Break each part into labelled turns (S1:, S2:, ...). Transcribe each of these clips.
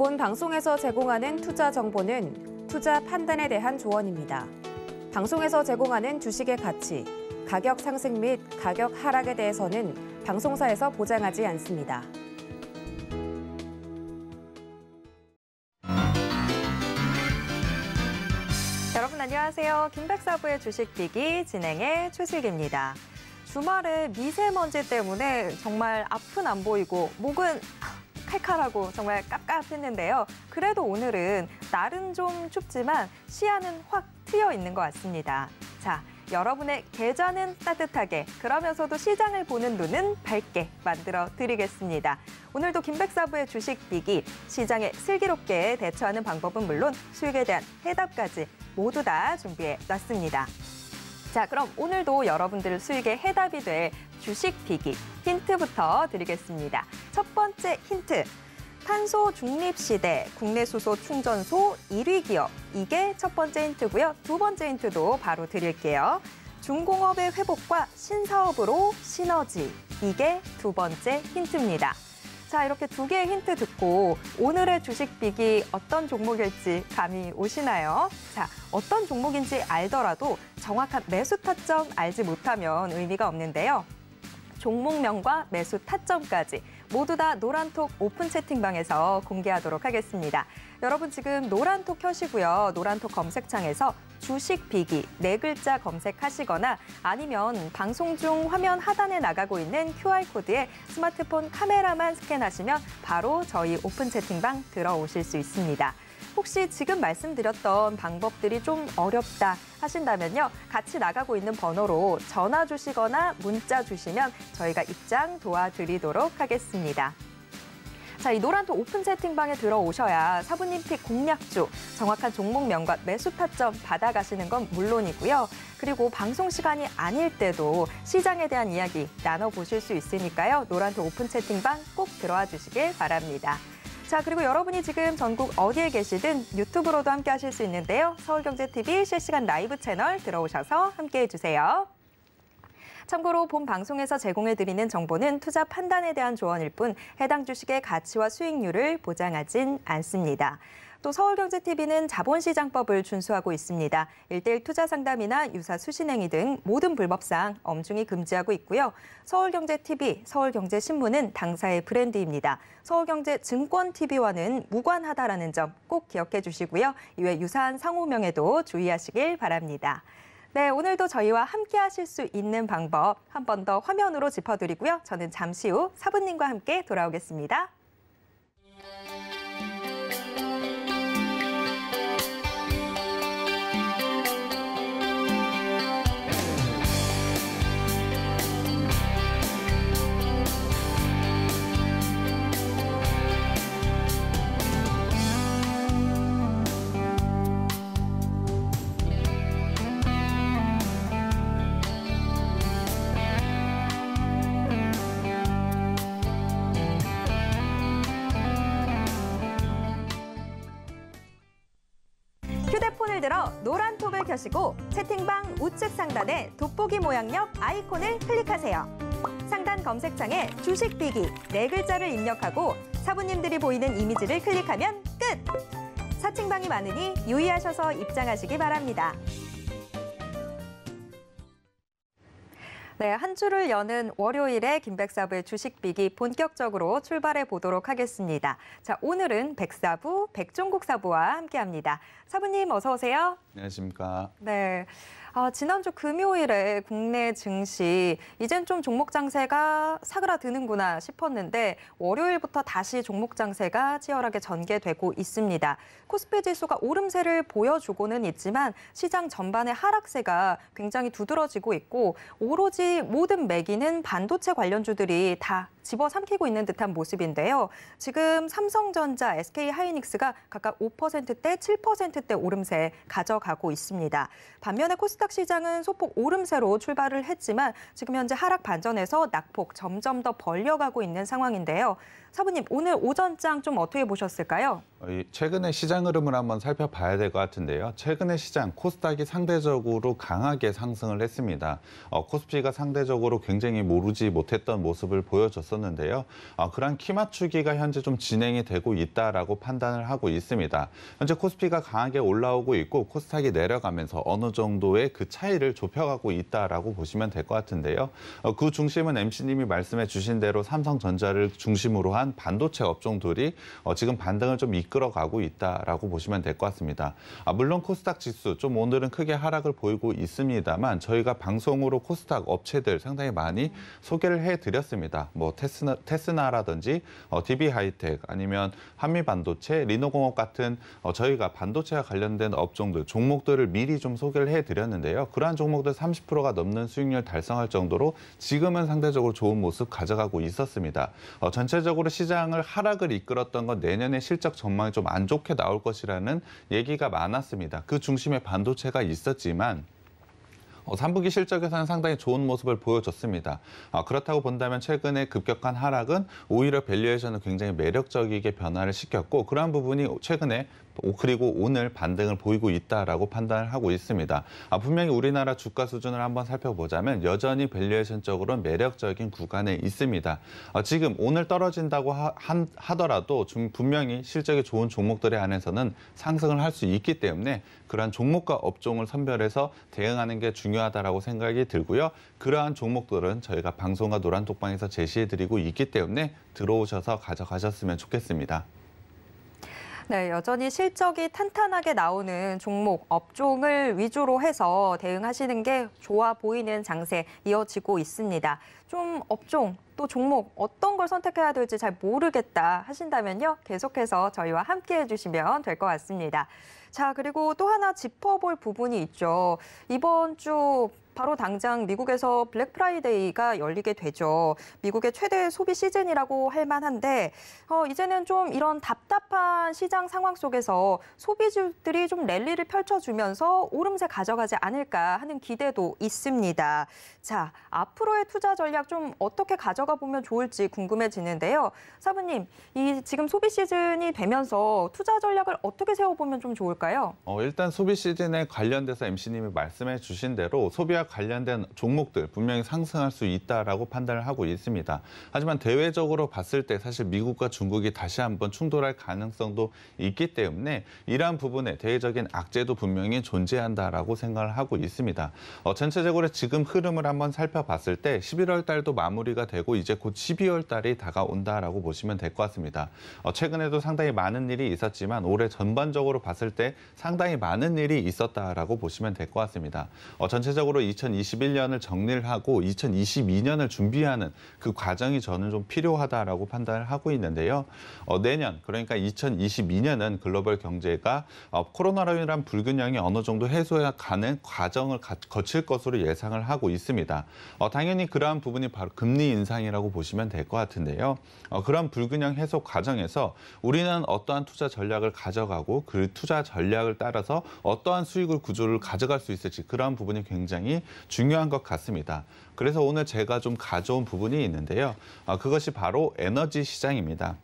S1: 본 방송에서 제공하는 투자 정보는 투자 판단에 대한 조언입니다. 방송에서 제공하는 주식의 가치, 가격 상승 및 가격 하락에 대해서는 방송사에서 보장하지 않습니다.
S2: 여러분 안녕하세요. 김백사부의 주식비기 진행의 최슬기입니다. 주말에 미세먼지 때문에 정말 앞은 안 보이고 목은 칼칼하고 정말 깝깝했는데요. 그래도 오늘은 날은 좀 춥지만 시야는 확 트여 있는 것 같습니다. 자, 여러분의 계좌는 따뜻하게 그러면서도 시장을 보는 눈은 밝게 만들어 드리겠습니다. 오늘도 김백사부의 주식비기, 시장에 슬기롭게 대처하는 방법은 물론 수익에 대한 해답까지 모두 다 준비해 놨습니다. 자, 그럼 오늘도 여러분들 수익의 해답이 될 주식비기 힌트부터 드리겠습니다. 첫 번째 힌트, 탄소 중립 시대 국내 수소 충전소 1위 기업. 이게 첫 번째 힌트고요. 두 번째 힌트도 바로 드릴게요. 중공업의 회복과 신사업으로 시너지. 이게 두 번째 힌트입니다. 자, 이렇게 두 개의 힌트 듣고 오늘의 주식비기 어떤 종목일지 감이 오시나요? 자, 어떤 종목인지 알더라도 정확한 매수 타점 알지 못하면 의미가 없는데요. 종목명과 매수 타점까지 모두 다 노란톡 오픈 채팅방에서 공개하도록 하겠습니다. 여러분 지금 노란톡 켜시고요. 노란톡 검색창에서 주식비기 4글자 검색하시거나 아니면 방송 중 화면 하단에 나가고 있는 QR코드에 스마트폰 카메라만 스캔하시면 바로 저희 오픈 채팅방 들어오실 수 있습니다. 혹시 지금 말씀드렸던 방법들이 좀 어렵다 하신다면요. 같이 나가고 있는 번호로 전화 주시거나 문자 주시면 저희가 입장 도와드리도록 하겠습니다. 자, 이 노란톡 오픈 채팅방에 들어오셔야 사부님 픽 공략주, 정확한 종목명과 매수 타점 받아가시는 건 물론이고요. 그리고 방송 시간이 아닐 때도 시장에 대한 이야기 나눠보실 수 있으니까요. 노란톡 오픈 채팅방 꼭 들어와 주시길 바랍니다. 자, 그리고 여러분이 지금 전국 어디에 계시든 유튜브로도 함께 하실 수 있는데요. 서울경제TV 실시간 라이브 채널 들어오셔서 함께해 주세요. 참고로 본 방송에서 제공해드리는 정보는 투자 판단에 대한 조언일 뿐 해당 주식의 가치와 수익률을 보장하진 않습니다. 또 서울경제TV는 자본시장법을 준수하고 있습니다. 1:1 투자 상담이나 유사 수신행위 등 모든 불법사항 엄중히 금지하고 있고요. 서울경제TV, 서울경제신문은 당사의 브랜드입니다. 서울경제증권TV와는 무관하다라는 점 꼭 기억해 주시고요. 이외 유사한 상호명에도 주의하시길 바랍니다. 네, 오늘도 저희와 함께 하실 수 있는 방법 한 번 더 화면으로 짚어드리고요. 저는 잠시 후 사부님과 함께 돌아오겠습니다. 휴대폰을 들어 노란톡을 켜시고 채팅방 우측 상단에 돋보기 모양역 아이콘을 클릭하세요. 상단 검색창에 주식비기 4글자를 입력하고 사부님들이 보이는 이미지를 클릭하면 끝! 사칭방이 많으니 유의하셔서 입장하시기 바랍니다. 네, 한 주를 여는 월요일에 김백사부의 주식비기 본격적으로 출발해 보도록 하겠습니다. 자, 오늘은 백사부, 백종국 사부와 함께합니다. 사부님 어서 오세요.
S3: 안녕하십니까.
S2: 네. 지난주 금요일에 국내 증시 이젠 좀 종목 장세가 사그라드는구나 싶었는데 월요일부터 다시 종목 장세가 치열하게 전개되고 있습니다. 코스피 지수가 오름세를 보여주고는 있지만 시장 전반의 하락세가 굉장히 두드러지고 있고 오로지 모든 매기는 반도체 관련주들이 다 집어삼키고 있는 듯한 모습인데요. 지금 삼성전자, SK하이닉스가 각각 5%대, 7%대 오름세 가져가고 있습니다. 반면에 코스닥 시장은 소폭 오름세로 출발을 했지만 지금 현재 하락 반전에서 낙폭 점점 더 벌려가고 있는 상황인데요. 사부님, 오늘 오전장 좀 어떻게 보셨을까요?
S3: 최근의 시장 흐름을 한번 살펴봐야 될 것 같은데요. 최근의 시장, 코스닥이 상대적으로 강하게 상승을 했습니다. 코스피가 상대적으로 굉장히 모르지 못했던 모습을 보여줘서 보여줬었는데요. 그러한 키 맞추기가 현재 좀 진행이 되고 있다라고 판단을 하고 있습니다. 현재 코스피가 강하게 올라오고 있고 코스닥이 내려가면서 어느 정도의 그 차이를 좁혀가고 있다라고 보시면 될 것 같은데요. 그 중심은 MC님이 말씀해 주신 대로 삼성전자를 중심으로 한 반도체 업종들이 지금 반등을 좀 이끌어가고 있다라고 보시면 될 것 같습니다. 물론 코스닥 지수 좀 오늘은 크게 하락을 보이고 있습니다만 저희가 방송으로 코스닥 업체들 상당히 많이 소개를 해드렸습니다. 뭐 테스나라든지 DB하이텍 아니면 한미반도체, 리노공업 같은 저희가 반도체와 관련된 업종들, 종목들을 미리 좀 소개를 해드렸는데요. 그러한 종목들 30%가 넘는 수익률 달성할 정도로 지금은 상대적으로 좋은 모습 가져가고 있었습니다. 전체적으로 시장을 하락을 이끌었던 건 내년에 실적 전망이 좀 안 좋게 나올 것이라는 얘기가 많았습니다. 그 중심에 반도체가 있었지만 3분기 실적에서는 상당히 좋은 모습을 보여줬습니다. 그렇다고 본다면 최근에 급격한 하락은 오히려 밸류에이션을 굉장히 매력적이게 변화를 시켰고 그러한 부분이 최근에 그리고 오늘 반등을 보이고 있다라고 판단을 하고 있습니다. 분명히 우리나라 주가 수준을 한번 살펴보자면 여전히 밸류에이션적으로는 매력적인 구간에 있습니다. 지금 오늘 떨어진다고 하더라도 분명히 실적이 좋은 종목들에 한해서는 상승을 할 수 있기 때문에 그러한 종목과 업종을 선별해서 대응하는 게 중요하다라고 생각이 들고요. 그러한 종목들은 저희가 방송과 노란톡방에서 제시해드리고 있기 때문에 들어오셔서 가져가셨으면 좋겠습니다.
S2: 네, 여전히 실적이 탄탄하게 나오는 종목, 업종을 위주로 해서 대응하시는 게 좋아 보이는 장세 이어지고 있습니다. 좀 업종, 또 종목 어떤 걸 선택해야 될지 잘 모르겠다 하신다면요. 계속해서 저희와 함께 해주시면 될 것 같습니다. 자, 그리고 또 하나 짚어볼 부분이 있죠. 이번 주 바로 당장 미국에서 블랙 프라이데이가 열리게 되죠. 미국의 최대 소비 시즌이라고 할 만한데 이제는 좀 이런 답답한 시장 상황 속에서 소비주들이 좀 랠리를 펼쳐주면서 오름세 가져가지 않을까 하는 기대도 있습니다. 자, 앞으로의 투자 전략 좀 어떻게 가져가 보면 좋을지 궁금해지는데요. 사부님, 이 지금 소비 시즌이 되면서 투자 전략을 어떻게 세워보면 좀 좋을까요?
S3: 일단 소비 시즌에 관련돼서 MC님이 말씀해 주신 대로 소비와 관련된 종목들 분명히 상승할 수 있다라고 판단을 하고 있습니다. 하지만 대외적으로 봤을 때 사실 미국과 중국이 다시 한번 충돌할 가능성도 있기 때문에 이러한 부분에 대외적인 악재도 분명히 존재한다라고 생각을 하고 있습니다. 전체적으로 지금 흐름을 한번 살펴봤을 때 11월 달도 마무리가 되고 이제 곧 12월 달이 다가온다라고 보시면 될 것 같습니다. 최근에도 상당히 많은 일이 있었지만 올해 전반적으로 봤을 때 상당히 많은 일이 있었다라고 보시면 될 것 같습니다. 전체적으로 2021년을 정리를 하고 2022년을 준비하는 그 과정이 저는 좀 필요하다라고 판단을 하고 있는데요. 내년, 그러니까 2022년은 글로벌 경제가 코로나로 인한 불균형이 어느 정도 해소해가는 과정을 거칠 것으로 예상을 하고 있습니다. 당연히 그러한 부분이 바로 금리 인상이라고 보시면 될 것 같은데요. 그런 불균형 해소 과정에서 우리는 어떠한 투자 전략을 가져가고 그 투자 전략을 따라서 어떠한 수익을 구조를 가져갈 수 있을지 그러한 부분이 굉장히 중요한 것 같습니다. 그래서 오늘 제가 좀 가져온 부분이 있는데요. 그것이 바로 에너지 시장입니다.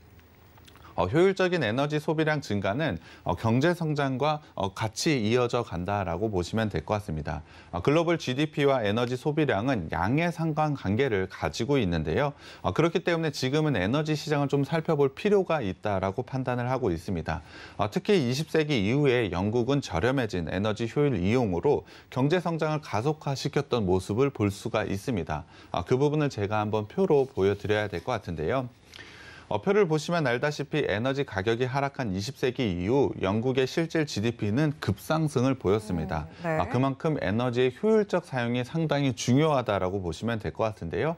S3: 효율적인 에너지 소비량 증가는 경제 성장과 같이 이어져 간다라고 보시면 될 것 같습니다. 글로벌 GDP와 에너지 소비량은 양의 상관관계를 가지고 있는데요. 그렇기 때문에 지금은 에너지 시장을 좀 살펴볼 필요가 있다라고 판단을 하고 있습니다. 특히 20세기 이후에 영국은 저렴해진 에너지 효율 이용으로 경제 성장을 가속화시켰던 모습을 볼 수가 있습니다. 그 부분을 제가 한번 표로 보여드려야 될 것 같은데요. 표를 보시면 알다시피 에너지 가격이 하락한 20세기 이후 영국의 실질 GDP는 급상승을 보였습니다.
S2: 네.
S3: 그만큼 에너지의 효율적 사용이 상당히 중요하다라고 보시면 될 것 같은데요.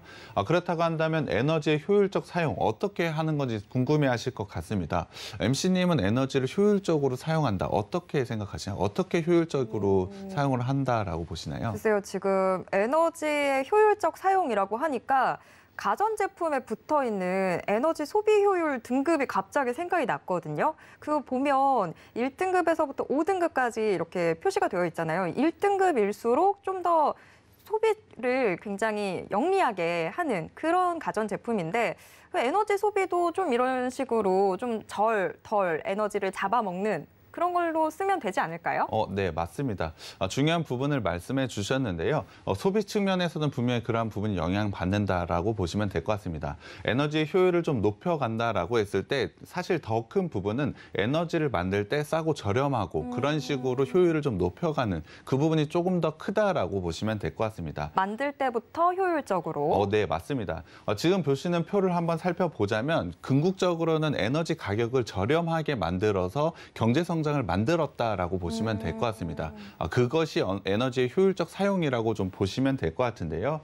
S3: 그렇다고 한다면 에너지의 효율적 사용 어떻게 하는 건지 궁금해하실 것 같습니다. MC님은 에너지를 효율적으로 사용한다. 어떻게 생각하시나요? 어떻게 효율적으로 사용을 한다라고 보시나요?
S2: 글쎄요, 지금 에너지의 효율적 사용이라고 하니까 가전제품에 붙어있는 에너지 소비 효율 등급이 갑자기 생각이 났거든요. 그거 보면 1등급에서부터 5등급까지 이렇게 표시가 되어 있잖아요. 1등급일수록 좀 더 소비를 굉장히 영리하게 하는 그런 가전제품인데 에너지 소비도 좀 이런 식으로 좀 덜 에너지를 잡아먹는 그런 걸로 쓰면 되지 않을까요?
S3: 네, 맞습니다. 중요한 부분을 말씀해 주셨는데요. 소비 측면에서는 분명히 그러한 부분이 영향받는다라고 보시면 될 것 같습니다. 에너지의 효율을 좀 높여간다라고 했을 때 사실 더 큰 부분은 에너지를 만들 때 싸고 저렴하고 그런 식으로 효율을 좀 높여가는 그 부분이 조금 더 크다라고 보시면 될 것 같습니다.
S2: 만들 때부터 효율적으로.
S3: 네, 맞습니다. 지금 보시는 표를 한번 살펴보자면 궁극적으로는 에너지 가격을 저렴하게 만들어서 경제 성장을 만들었다라고 보시면 될 것 같습니다. 그것이 에너지의 효율적 사용이라고 좀 보시면 될 것 같은데요.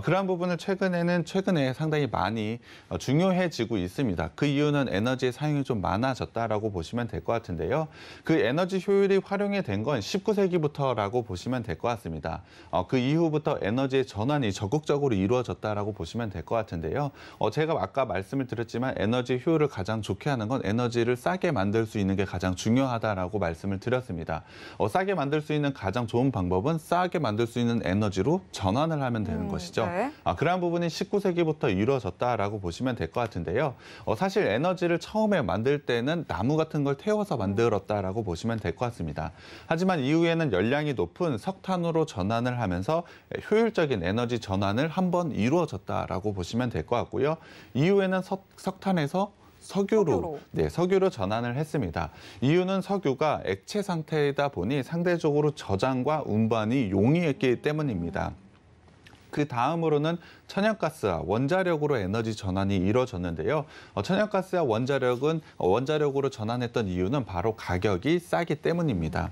S3: 그러한 부분을 최근에 상당히 많이 중요해지고 있습니다. 그 이유는 에너지의 사용이 좀 많아졌다라고 보시면 될 것 같은데요. 그 에너지 효율이 활용이 된 건 19세기부터라고 보시면 될 것 같습니다. 그 이후부터 에너지의 전환이 적극적으로 이루어졌다라고 보시면 될 것 같은데요. 제가 아까 말씀을 드렸지만 에너지 효율을 가장 좋게 하는 건 에너지를 싸게 만들 수 있는 게 가장 중요하다라고 말씀을 드렸습니다. 싸게 만들 수 있는 가장 좋은 방법은 싸게 만들 수 있는 에너지로 전환을 하면 되는 것이죠.
S2: 네.
S3: 그러한 부분이 19세기부터 이루어졌다라고 보시면 될 것 같은데요. 사실 에너지를 처음에 만들 때는 나무 같은 걸 태워서 만들었다라고 보시면 될 것 같습니다. 하지만 이후에는 열량이 높은 석탄으로 전환을 하면서 효율적인 에너지 전환을 한번 이루어졌다라고 보시면 될 것 같고요. 이후에는 석탄에서 석유로 전환을 했습니다. 이유는 석유가 액체 상태이다 보니 상대적으로 저장과 운반이 용이했기 때문입니다. 그 다음으로는 천연가스와 원자력으로 에너지 전환이 이루어졌는데요. 천연가스와 원자력으로 전환했던 이유는 바로 가격이 싸기 때문입니다.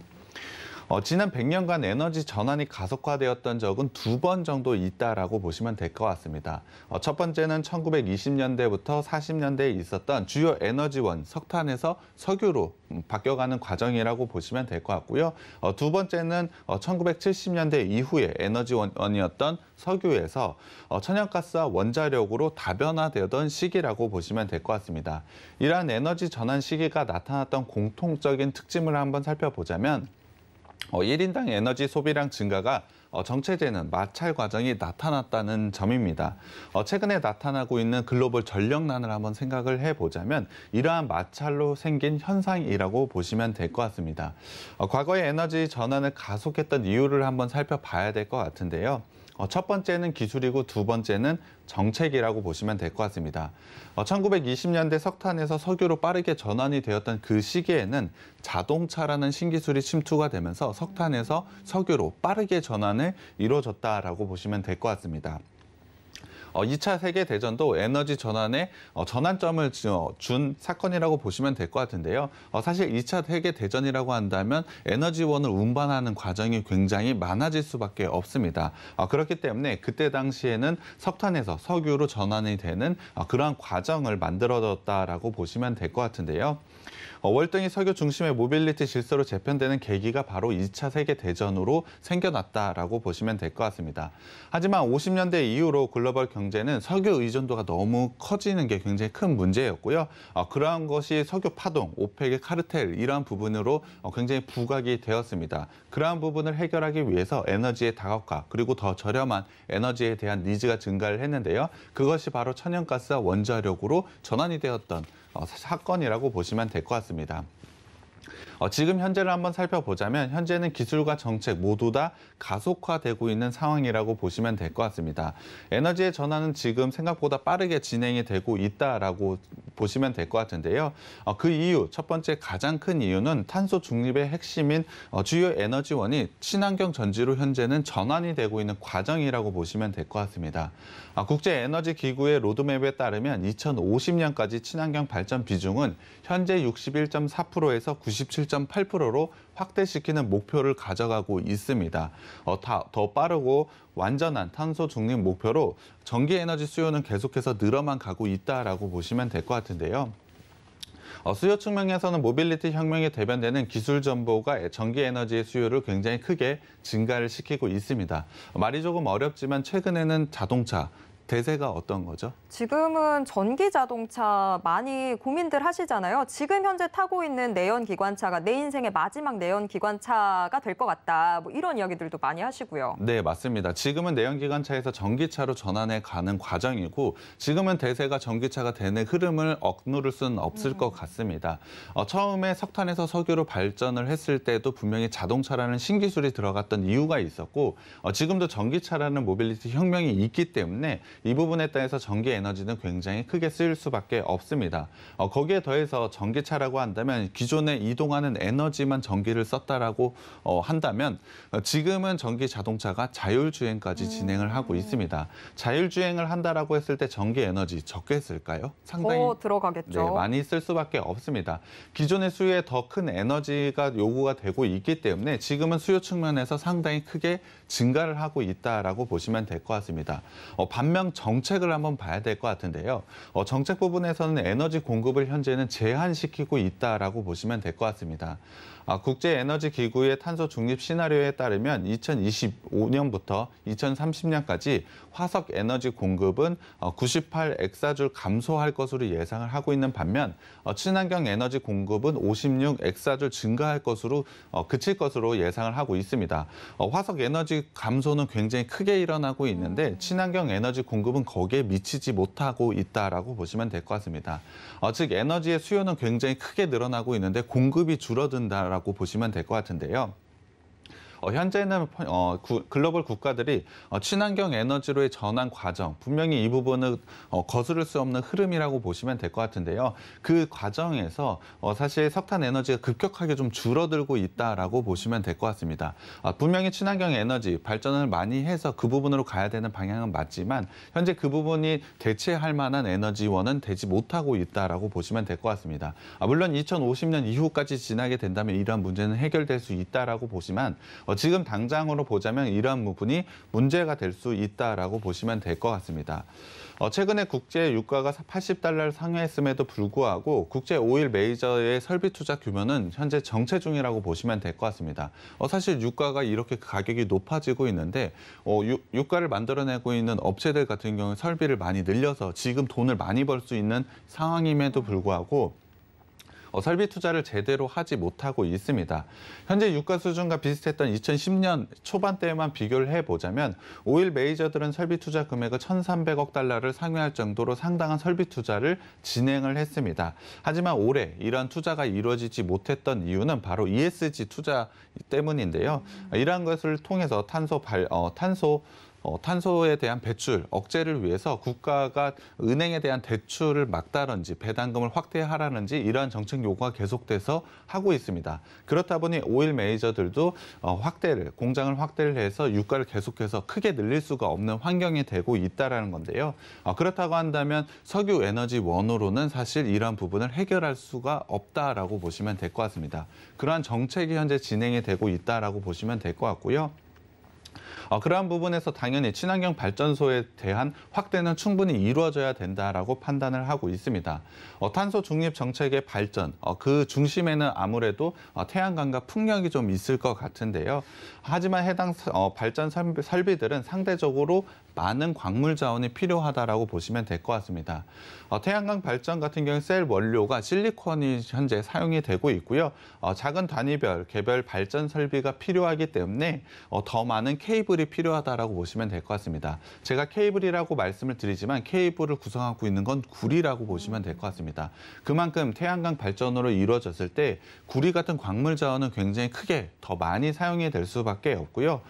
S3: 지난 100년간 에너지 전환이 가속화되었던 적은 2번 정도 있다라고 보시면 될 것 같습니다. 첫 번째는 1920년대부터 40년대에 있었던 주요 에너지원 석탄에서 석유로 바뀌어가는 과정이라고 보시면 될 것 같고요. 두 번째는 1970년대 이후에 에너지원이었던 석유에서 천연가스와 원자력으로 다변화되던 시기라고 보시면 될 것 같습니다. 이러한 에너지 전환 시기가 나타났던 공통적인 특징을 한번 살펴보자면 1인당 에너지 소비량 증가가 정체되는 마찰 과정이 나타났다는 점입니다. 최근에 나타나고 있는 글로벌 전력난을 한번 생각을 해보자면 이러한 마찰로 생긴 현상이라고 보시면 될 것 같습니다. 과거의 에너지 전환을 가속했던 이유를 한번 살펴봐야 될 것 같은데요. 첫 번째는 기술이고 두 번째는 정책이라고 보시면 될 것 같습니다. 1920년대 석탄에서 석유로 빠르게 전환이 되었던 그 시기에는 자동차라는 신기술이 침투가 되면서 석탄에서 석유로 빠르게 전환을 이루어졌다라고 보시면 될 것 같습니다. 2차 세계대전도 에너지 전환에 전환점을 준 사건이라고 보시면 될 것 같은데요. 사실 2차 세계대전이라고 한다면 에너지원을 운반하는 과정이 굉장히 많아질 수밖에 없습니다. 그렇기 때문에 그때 당시에는 석탄에서 석유로 전환이 되는 그러한 과정을 만들어졌다라고 보시면 될 것 같은데요. 월등히 석유 중심의 모빌리티 질서로 재편되는 계기가 바로 2차 세계대전으로 생겨났다라고 보시면 될 것 같습니다. 하지만 50년대 이후로 글로벌 경제는 석유 의존도가 너무 커지는 게 굉장히 큰 문제였고요. 그러한 것이 석유 파동, 오펙의 카르텔 이러한 부분으로 굉장히 부각이 되었습니다. 그러한 부분을 해결하기 위해서 에너지의 다각화 그리고 더 저렴한 에너지에 대한 니즈가 증가를 했는데요. 그것이 바로 천연가스와 원자력으로 전환이 되었던 사건이라고 보시면 될 것 같습니다. 지금 현재를 한번 살펴보자면 현재는 기술과 정책 모두 다 가속화되고 있는 상황이라고 보시면 될 것 같습니다. 에너지의 전환은 지금 생각보다 빠르게 진행이 되고 있다라고 보시면 될 것 같은데요. 그 이유, 첫 번째 가장 큰 이유는 탄소 중립의 핵심인 주요 에너지원이 친환경 전지로 현재는 전환이 되고 있는 과정이라고 보시면 될 것 같습니다. 국제에너지기구의 로드맵에 따르면 2050년까지 친환경 발전 비중은 현재 61.4%에서 97.8%로 확대시키는 목표를 가져가고 있습니다. 더 빠르고 완전한 탄소 중립 목표로 전기 에너지 수요는 계속해서 늘어만 가고 있다라고 보시면 될 것 같은데요. 수요 측면에서는 모빌리티 혁명에 대변되는 기술 정보가 전기 에너지의 수요를 굉장히 크게 증가를 시키고 있습니다. 말이 조금 어렵지만 최근에는 자동차, 대세가 어떤 거죠?
S2: 지금은 전기 자동차 많이 고민들 하시잖아요. 지금 현재 타고 있는 내연 기관차가 내 인생의 마지막 내연 기관차가 될 것 같다. 뭐 이런 이야기들도 많이 하시고요.
S3: 네, 맞습니다. 지금은 내연기관차에서 전기차로 전환해 가는 과정이고 지금은 대세가 전기차가 되는 흐름을 억누를 수는 없을 것 같습니다. 처음에 석탄에서 석유로 발전을 했을 때도 분명히 자동차라는 신기술이 들어갔던 이유가 있었고 지금도 전기차라는 모빌리티 혁명이 있기 때문에 이 부분에 따라서 전기 에너지는 굉장히 크게 쓰일 수밖에 없습니다. 거기에 더해서 전기차라고 한다면 기존에 이동하는 에너지만 전기를 썼다라고 한다면 지금은 전기 자동차가 자율주행까지 진행을 하고 있습니다. 자율주행을 한다라고 했을 때 전기 에너지 적게 쓸까요? 상당히
S2: 더 들어가겠죠.
S3: 네, 많이 쓸 수밖에 없습니다. 기존의 수요에 더 큰 에너지가 요구가 되고 있기 때문에 지금은 수요 측면에서 상당히 크게 증가를 하고 있다라고 보시면 될 것 같습니다. 반면 정책을 한번 봐야 될 것 같은데요. 정책 부분에서는 에너지 공급을 현재는 제한시키고 있다라고 보시면 될 것 같습니다. 국제에너지기구의 탄소 중립 시나리오에 따르면 2025년부터 2030년까지 화석 에너지 공급은 98 엑사줄 감소할 것으로 예상을 하고 있는 반면 친환경 에너지 공급은 56 엑사줄 증가할 것으로 그칠 것으로 예상을 하고 있습니다. 화석 에너지 감소는 굉장히 크게 일어나고 있는데 친환경 에너지 공급은 거기에 미치지 못하고 있다라고 보시면 될 것 같습니다. 즉 에너지의 수요는 굉장히 크게 늘어나고 있는데 공급이 줄어든다라고 보시면 될 것 같은데요. 현재는 글로벌 국가들이 친환경 에너지로의 전환 과정, 분명히 이 부분은 거스를 수 없는 흐름이라고 보시면 될 것 같은데요. 그 과정에서 사실 석탄 에너지가 급격하게 좀 줄어들고 있다라고 보시면 될 것 같습니다. 분명히 친환경 에너지 발전을 많이 해서 그 부분으로 가야 되는 방향은 맞지만 현재 그 부분이 대체할 만한 에너지원은 되지 못하고 있다라고 보시면 될 것 같습니다. 물론 2050년 이후까지 지나게 된다면 이러한 문제는 해결될 수 있다라고 보지만 지금 당장으로 보자면 이러한 부분이 문제가 될 수 있다라고 보시면 될 것 같습니다. 최근에 국제 유가가 80달러를 상회했음에도 불구하고 국제 오일 메이저의 설비 투자 규모는 현재 정체 중이라고 보시면 될 것 같습니다. 사실 유가가 이렇게 가격이 높아지고 있는데 유가를 만들어내고 있는 업체들 같은 경우에 설비를 많이 늘려서 지금 돈을 많이 벌 수 있는 상황임에도 불구하고 설비 투자를 제대로 하지 못하고 있습니다. 현재 유가 수준과 비슷했던 2010년 초반대에만 비교를 해보자면 오일 메이저들은 설비 투자 금액을 1,300억 달러를 상회할 정도로 상당한 설비 투자를 진행을 했습니다. 하지만 올해 이러한 투자가 이루어지지 못했던 이유는 바로 ESG 투자 때문인데요. 이러한 것을 통해서 탄소에 대한 배출 억제를 위해서 국가가 은행에 대한 대출을 막다든지 배당금을 확대하라는지 이러한 정책 요구가 계속돼서 하고 있습니다. 그렇다 보니 오일 메이저들도 공장을 확대를 해서 유가를 계속해서 크게 늘릴 수가 없는 환경이 되고 있다는 건데요. 그렇다고 한다면 석유 에너지원으로는 사실 이러한 부분을 해결할 수가 없다라고 보시면 될 것 같습니다. 그러한 정책이 현재 진행이 되고 있다라고 보시면 될 것 같고요. 그러한 부분에서 당연히 친환경 발전소에 대한 확대는 충분히 이루어져야 된다라고 판단을 하고 있습니다. 탄소 중립 정책의 발전, 그 중심에는 아무래도 태양광과 풍력이 좀 있을 것 같은데요. 하지만 해당 발전 설비들은 상대적으로 많은 광물 자원이 필요하다라고 보시면 될 것 같습니다. 태양광 발전 같은 경우 셀 원료가 실리콘이 현재 사용이 되고 있고요. 작은 단위별, 개별 발전 설비가 필요하기 때문에 더 많은 케이블이 필요하다라고 보시면 될 것 같습니다. 제가 케이블이라고 말씀을 드리지만 케이블을 구성하고 있는 건 구리라고 보시면 될 것 같습니다. 그만큼 태양광 발전으로 이루어졌을 때 구리 같은 광물 자원은 굉장히 크게 더 많이 사용이 될 수밖에 없고요.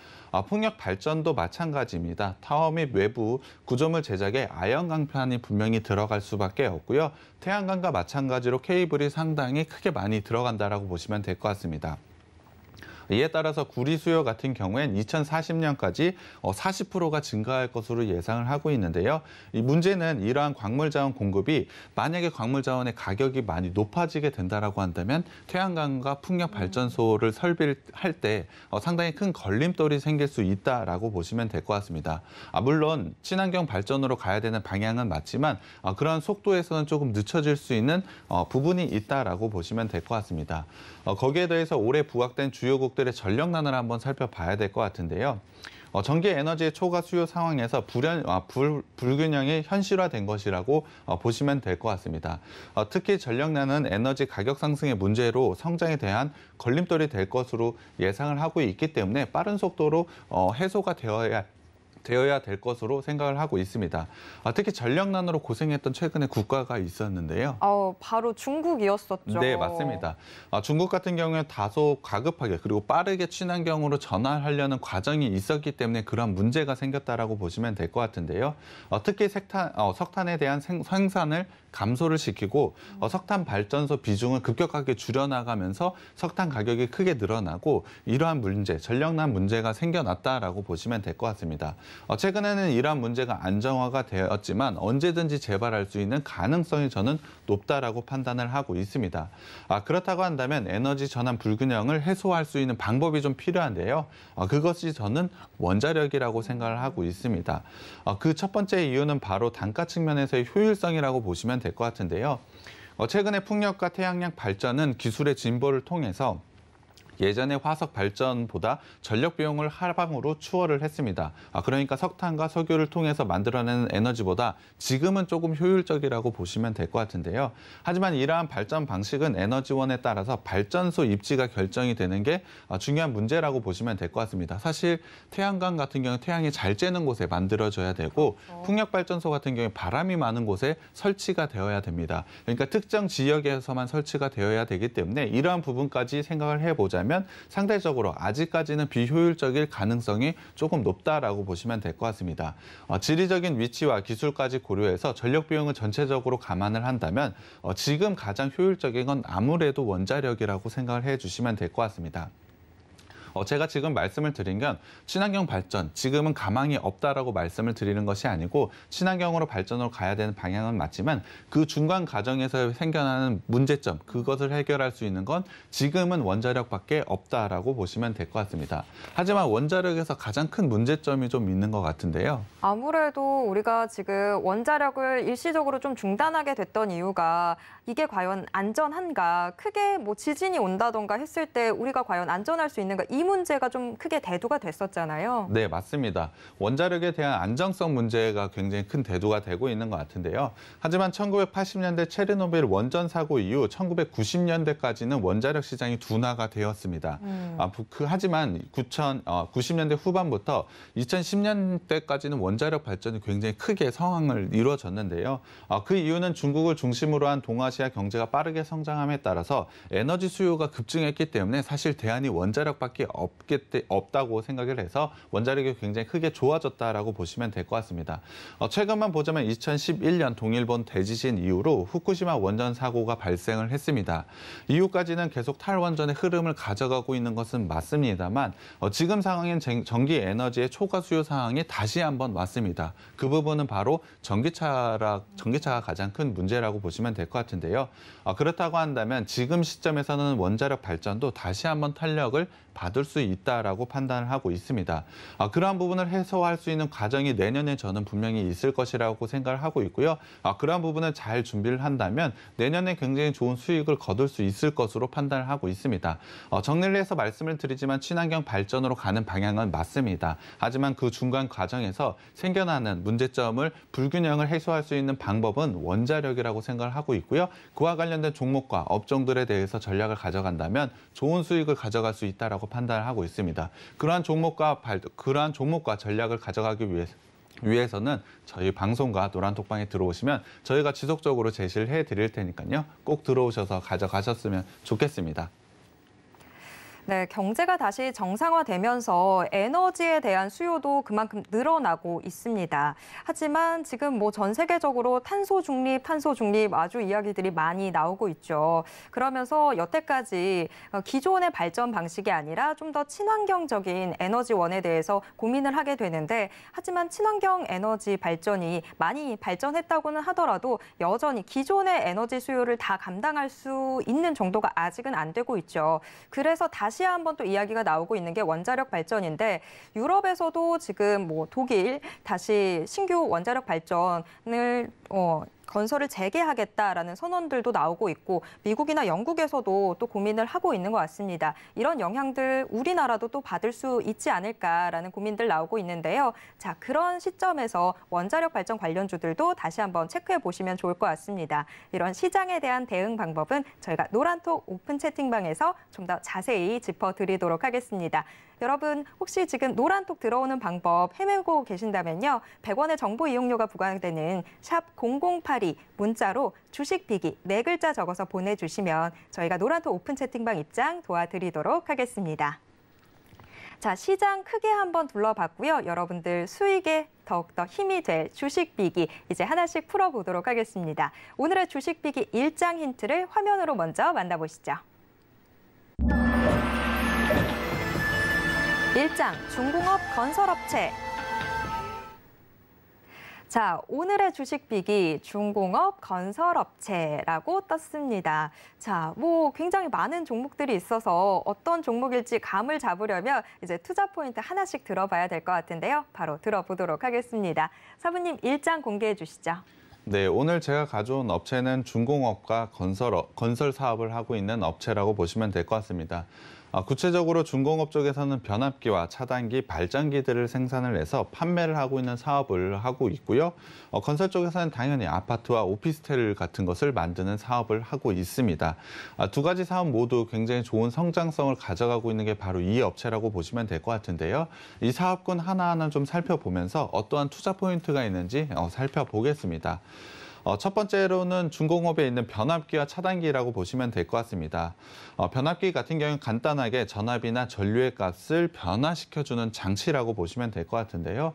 S3: 풍력 발전도 마찬가지입니다. 타워 및 외부 구조물 제작에 아연 강판이 분명히 들어갈 수밖에 없고요. 태양광과 마찬가지로 케이블이 상당히 크게 많이 들어간다라고 보시면 될 것 같습니다. 이에 따라서 구리 수요 같은 경우엔 2040년까지 40%가 증가할 것으로 예상을 하고 있는데요. 이 문제는 이러한 광물 자원 공급이 만약에 광물 자원의 가격이 많이 높아지게 된다라고 한다면 태양광과 풍력 발전소를 설비를 할 때 상당히 큰 걸림돌이 생길 수 있다라고 보시면 될 것 같습니다. 물론 친환경 발전으로 가야 되는 방향은 맞지만 그러한 속도에서는 조금 늦춰질 수 있는 부분이 있다라고 보시면 될 것 같습니다. 거기에 대해서 올해 부각된 주요국들의 전력난을 한번 살펴봐야 될 것 같은데요. 전기 에너지의 초과 수요 상황에서 불균형이 현실화된 것이라고 보시면 될 것 같습니다. 특히 전력난은 에너지 가격 상승의 문제로 성장에 대한 걸림돌이 될 것으로 예상을 하고 있기 때문에 빠른 속도로 해소가 되어야 될 것으로 생각을 하고 있습니다. 특히 전력난으로 고생했던 최근에 국가가 있었는데요.
S2: 바로 중국이었었죠.
S3: 네, 맞습니다. 중국 같은 경우에 다소 가급하게 그리고 빠르게 친환경으로 전환하려는 과정이 있었기 때문에 그런 문제가 생겼다라고 보시면 될 것 같은데요. 특히 석탄에 대한 생산을 감소를 시키고 석탄 발전소 비중을 급격하게 줄여나가면서 석탄 가격이 크게 늘어나고 이러한 문제, 전력난 문제가 생겨났다라고 보시면 될 것 같습니다. 최근에는 이러한 문제가 안정화가 되었지만 언제든지 재발할 수 있는 가능성이 저는 높다라고 판단을 하고 있습니다. 그렇다고 한다면 에너지 전환 불균형을 해소할 수 있는 방법이 좀 필요한데요. 그것이 저는 원자력이라고 생각을 하고 있습니다. 그 첫 번째 이유는 바로 단가 측면에서의 효율성이라고 보시면 될 것 같은데요. 최근에 풍력과 태양력 발전은 기술의 진보를 통해서 예전의 화석 발전보다 전력 비용을 하방으로 추월을 했습니다. 그러니까 석탄과 석유를 통해서 만들어내는 에너지보다 지금은 조금 효율적이라고 보시면 될 것 같은데요. 하지만 이러한 발전 방식은 에너지원에 따라서 발전소 입지가 결정이 되는 게 중요한 문제라고 보시면 될 것 같습니다. 사실 태양광 같은 경우 태양이 잘 쬐는 곳에 만들어져야 되고 풍력 발전소 같은 경우에 바람이 많은 곳에 설치가 되어야 됩니다. 그러니까 특정 지역에서만 설치가 되어야 되기 때문에 이러한 부분까지 생각을 해보자면 상대적으로 아직까지는 비효율적일 가능성이 조금 높다라고 보시면 될 것 같습니다. 지리적인 위치와 기술까지 고려해서 전력 비용을 전체적으로 감안을 한다면 지금 가장 효율적인 건 아무래도 원자력이라고 생각을 해주시면 될 것 같습니다. 제가 지금 말씀을 드린 건 친환경 발전, 지금은 가망이 없다라고 말씀을 드리는 것이 아니고 친환경으로 발전으로 가야 되는 방향은 맞지만 그 중간 과정에서 생겨나는 문제점, 그것을 해결할 수 있는 건 지금은 원자력밖에 없다라고 보시면 될 것 같습니다. 하지만 원자력에서 가장 큰 문제점이 좀 있는 것 같은데요.
S2: 아무래도 우리가 지금 원자력을 일시적으로 좀 중단하게 됐던 이유가 이게 과연 안전한가, 크게 뭐 지진이 온다던가 했을 때 우리가 과연 안전할 수 있는가, 이 문제가 좀 크게 대두가 됐었잖아요.
S3: 네, 맞습니다. 원자력에 대한 안정성 문제가 굉장히 큰 대두가 되고 있는 것 같은데요. 하지만 1980년대 체르노빌 원전 사고 이후 1990년대까지는 원자력 시장이 둔화가 되었습니다. 하지만 90년대 후반부터 2010년대까지는 원자력 발전이 굉장히 크게 성황을 이루어졌는데요. 그 이유는 중국을 중심으로 한 동아시아 경제가 빠르게 성장함에 따라서 에너지 수요가 급증했기 때문에 사실 대안이 원자력밖에 없다고 생각을 해서 원자력이 굉장히 크게 좋아졌다라고 보시면 될 것 같습니다. 최근만 보자면 2011년 동일본 대지진 이후로 후쿠시마 원전 사고가 발생을 했습니다. 이후까지는 계속 탈원전의 흐름을 가져가고 있는 것은 맞습니다만 지금 상황엔 전기 에너지의 초과 수요 상황이 다시 한번 왔습니다. 그 부분은 바로 전기차가 가장 큰 문제라고 보시면 될 것 같은데요. 그렇다고 한다면 지금 시점에서는 원자력 발전도 다시 한번 탄력을 받을 수 있다라고 판단을 하고 있습니다. 그러한 부분을 해소할 수 있는 과정이 내년에 저는 분명히 있을 것이라고 생각을 하고 있고요. 그러한 부분을 잘 준비를 한다면 내년에 굉장히 좋은 수익을 거둘 수 있을 것으로 판단을 하고 있습니다. 정리를 해서 말씀을 드리지만 친환경 발전으로 가는 방향은 맞습니다. 하지만 그 중간 과정에서 생겨나는 문제점을 불균형을 해소할 수 있는 방법은 원자력이라고 생각을 하고 있고요. 그와 관련된 종목과 업종들에 대해서 전략을 가져간다면 좋은 수익을 가져갈 수 있다라고 판단을 하고 있습니다. 그러한 종목과 전략을 가져가기 위해서는 저희 방송과 노란톡방에 들어오시면 저희가 지속적으로 제시를 해드릴 테니까요. 꼭 들어오셔서 가져가셨으면 좋겠습니다.
S2: 네, 경제가 다시 정상화되면서 에너지에 대한 수요도 그만큼 늘어나고 있습니다. 하지만 지금 뭐 전 세계적으로 탄소 중립 아주 이야기들이 많이 나오고 있죠. 그러면서 여태까지 기존의 발전 방식이 아니라 좀 더 친환경적인 에너지원에 대해서 고민을 하게 되는데, 하지만 친환경 에너지 발전이 많이 발전했다고는 하더라도 여전히 기존의 에너지 수요를 다 감당할 수 있는 정도가 아직은 안 되고 있죠. 그래서 다시 한번 또 이야기가 나오고 있는 게 원자력 발전인데, 유럽에서도 지금 뭐 독일 다시 신규 원자력 발전을 건설을 재개하겠다라는 선언들도 나오고 있고 미국이나 영국에서도 또 고민을 하고 있는 것 같습니다. 이런 영향들 우리나라도 또 받을 수 있지 않을까라는 고민들 나오고 있는데요. 자, 그런 시점에서 원자력 발전 관련주들도 다시 한번 체크해 보시면 좋을 것 같습니다. 이런 시장에 대한 대응 방법은 저희가 노란톡 오픈 채팅방에서 좀 더 자세히 짚어드리도록 하겠습니다. 여러분 혹시 지금 노란톡 들어오는 방법 헤매고 계신다면요. 100원의 정보 이용료가 부과되는 샵 0082 문자로 주식 비기 4글자 적어서 보내주시면 저희가 노란톡 오픈 채팅방 입장 도와드리도록 하겠습니다. 자, 시장 크게 한번 둘러봤고요. 여러분들 수익에 더욱더 힘이 될 주식 비기 이제 하나씩 풀어보도록 하겠습니다. 오늘의 주식 비기 일장 힌트를 화면으로 먼저 만나보시죠. 1장 중공업 건설업체. 자, 오늘의 주식 비기 중공업 건설업체라고 떴습니다. 자, 굉장히 많은 종목들이 있어서 어떤 종목일지 감을 잡으려면 이제 투자 포인트 하나씩 들어봐야 될 것 같은데요. 바로 들어보도록 하겠습니다. 사부님 일장 공개해 주시죠.
S3: 네, 오늘 제가 가져온 업체는 중공업과 건설 사업을 하고 있는 업체라고 보시면 될 것 같습니다. 구체적으로 중공업 쪽에서는 변압기와 차단기, 발전기들을 생산을 해서 판매를 하고 있는 사업을 하고 있고요. 건설 쪽에서는 당연히 아파트와 오피스텔 같은 것을 만드는 사업을 하고 있습니다. 두 가지 사업 모두 굉장히 좋은 성장성을 가져가고 있는 게 바로 이 업체라고 보시면 될 것 같은데요. 이 사업군 하나하나 좀 살펴보면서 어떠한 투자 포인트가 있는지 살펴보겠습니다. 첫 번째로는 중공업에 있는 변압기와 차단기라고 보시면 될 것 같습니다. 변압기 같은 경우는 간단하게 전압이나 전류의 값을 변화시켜주는 장치라고 보시면 될 것 같은데요.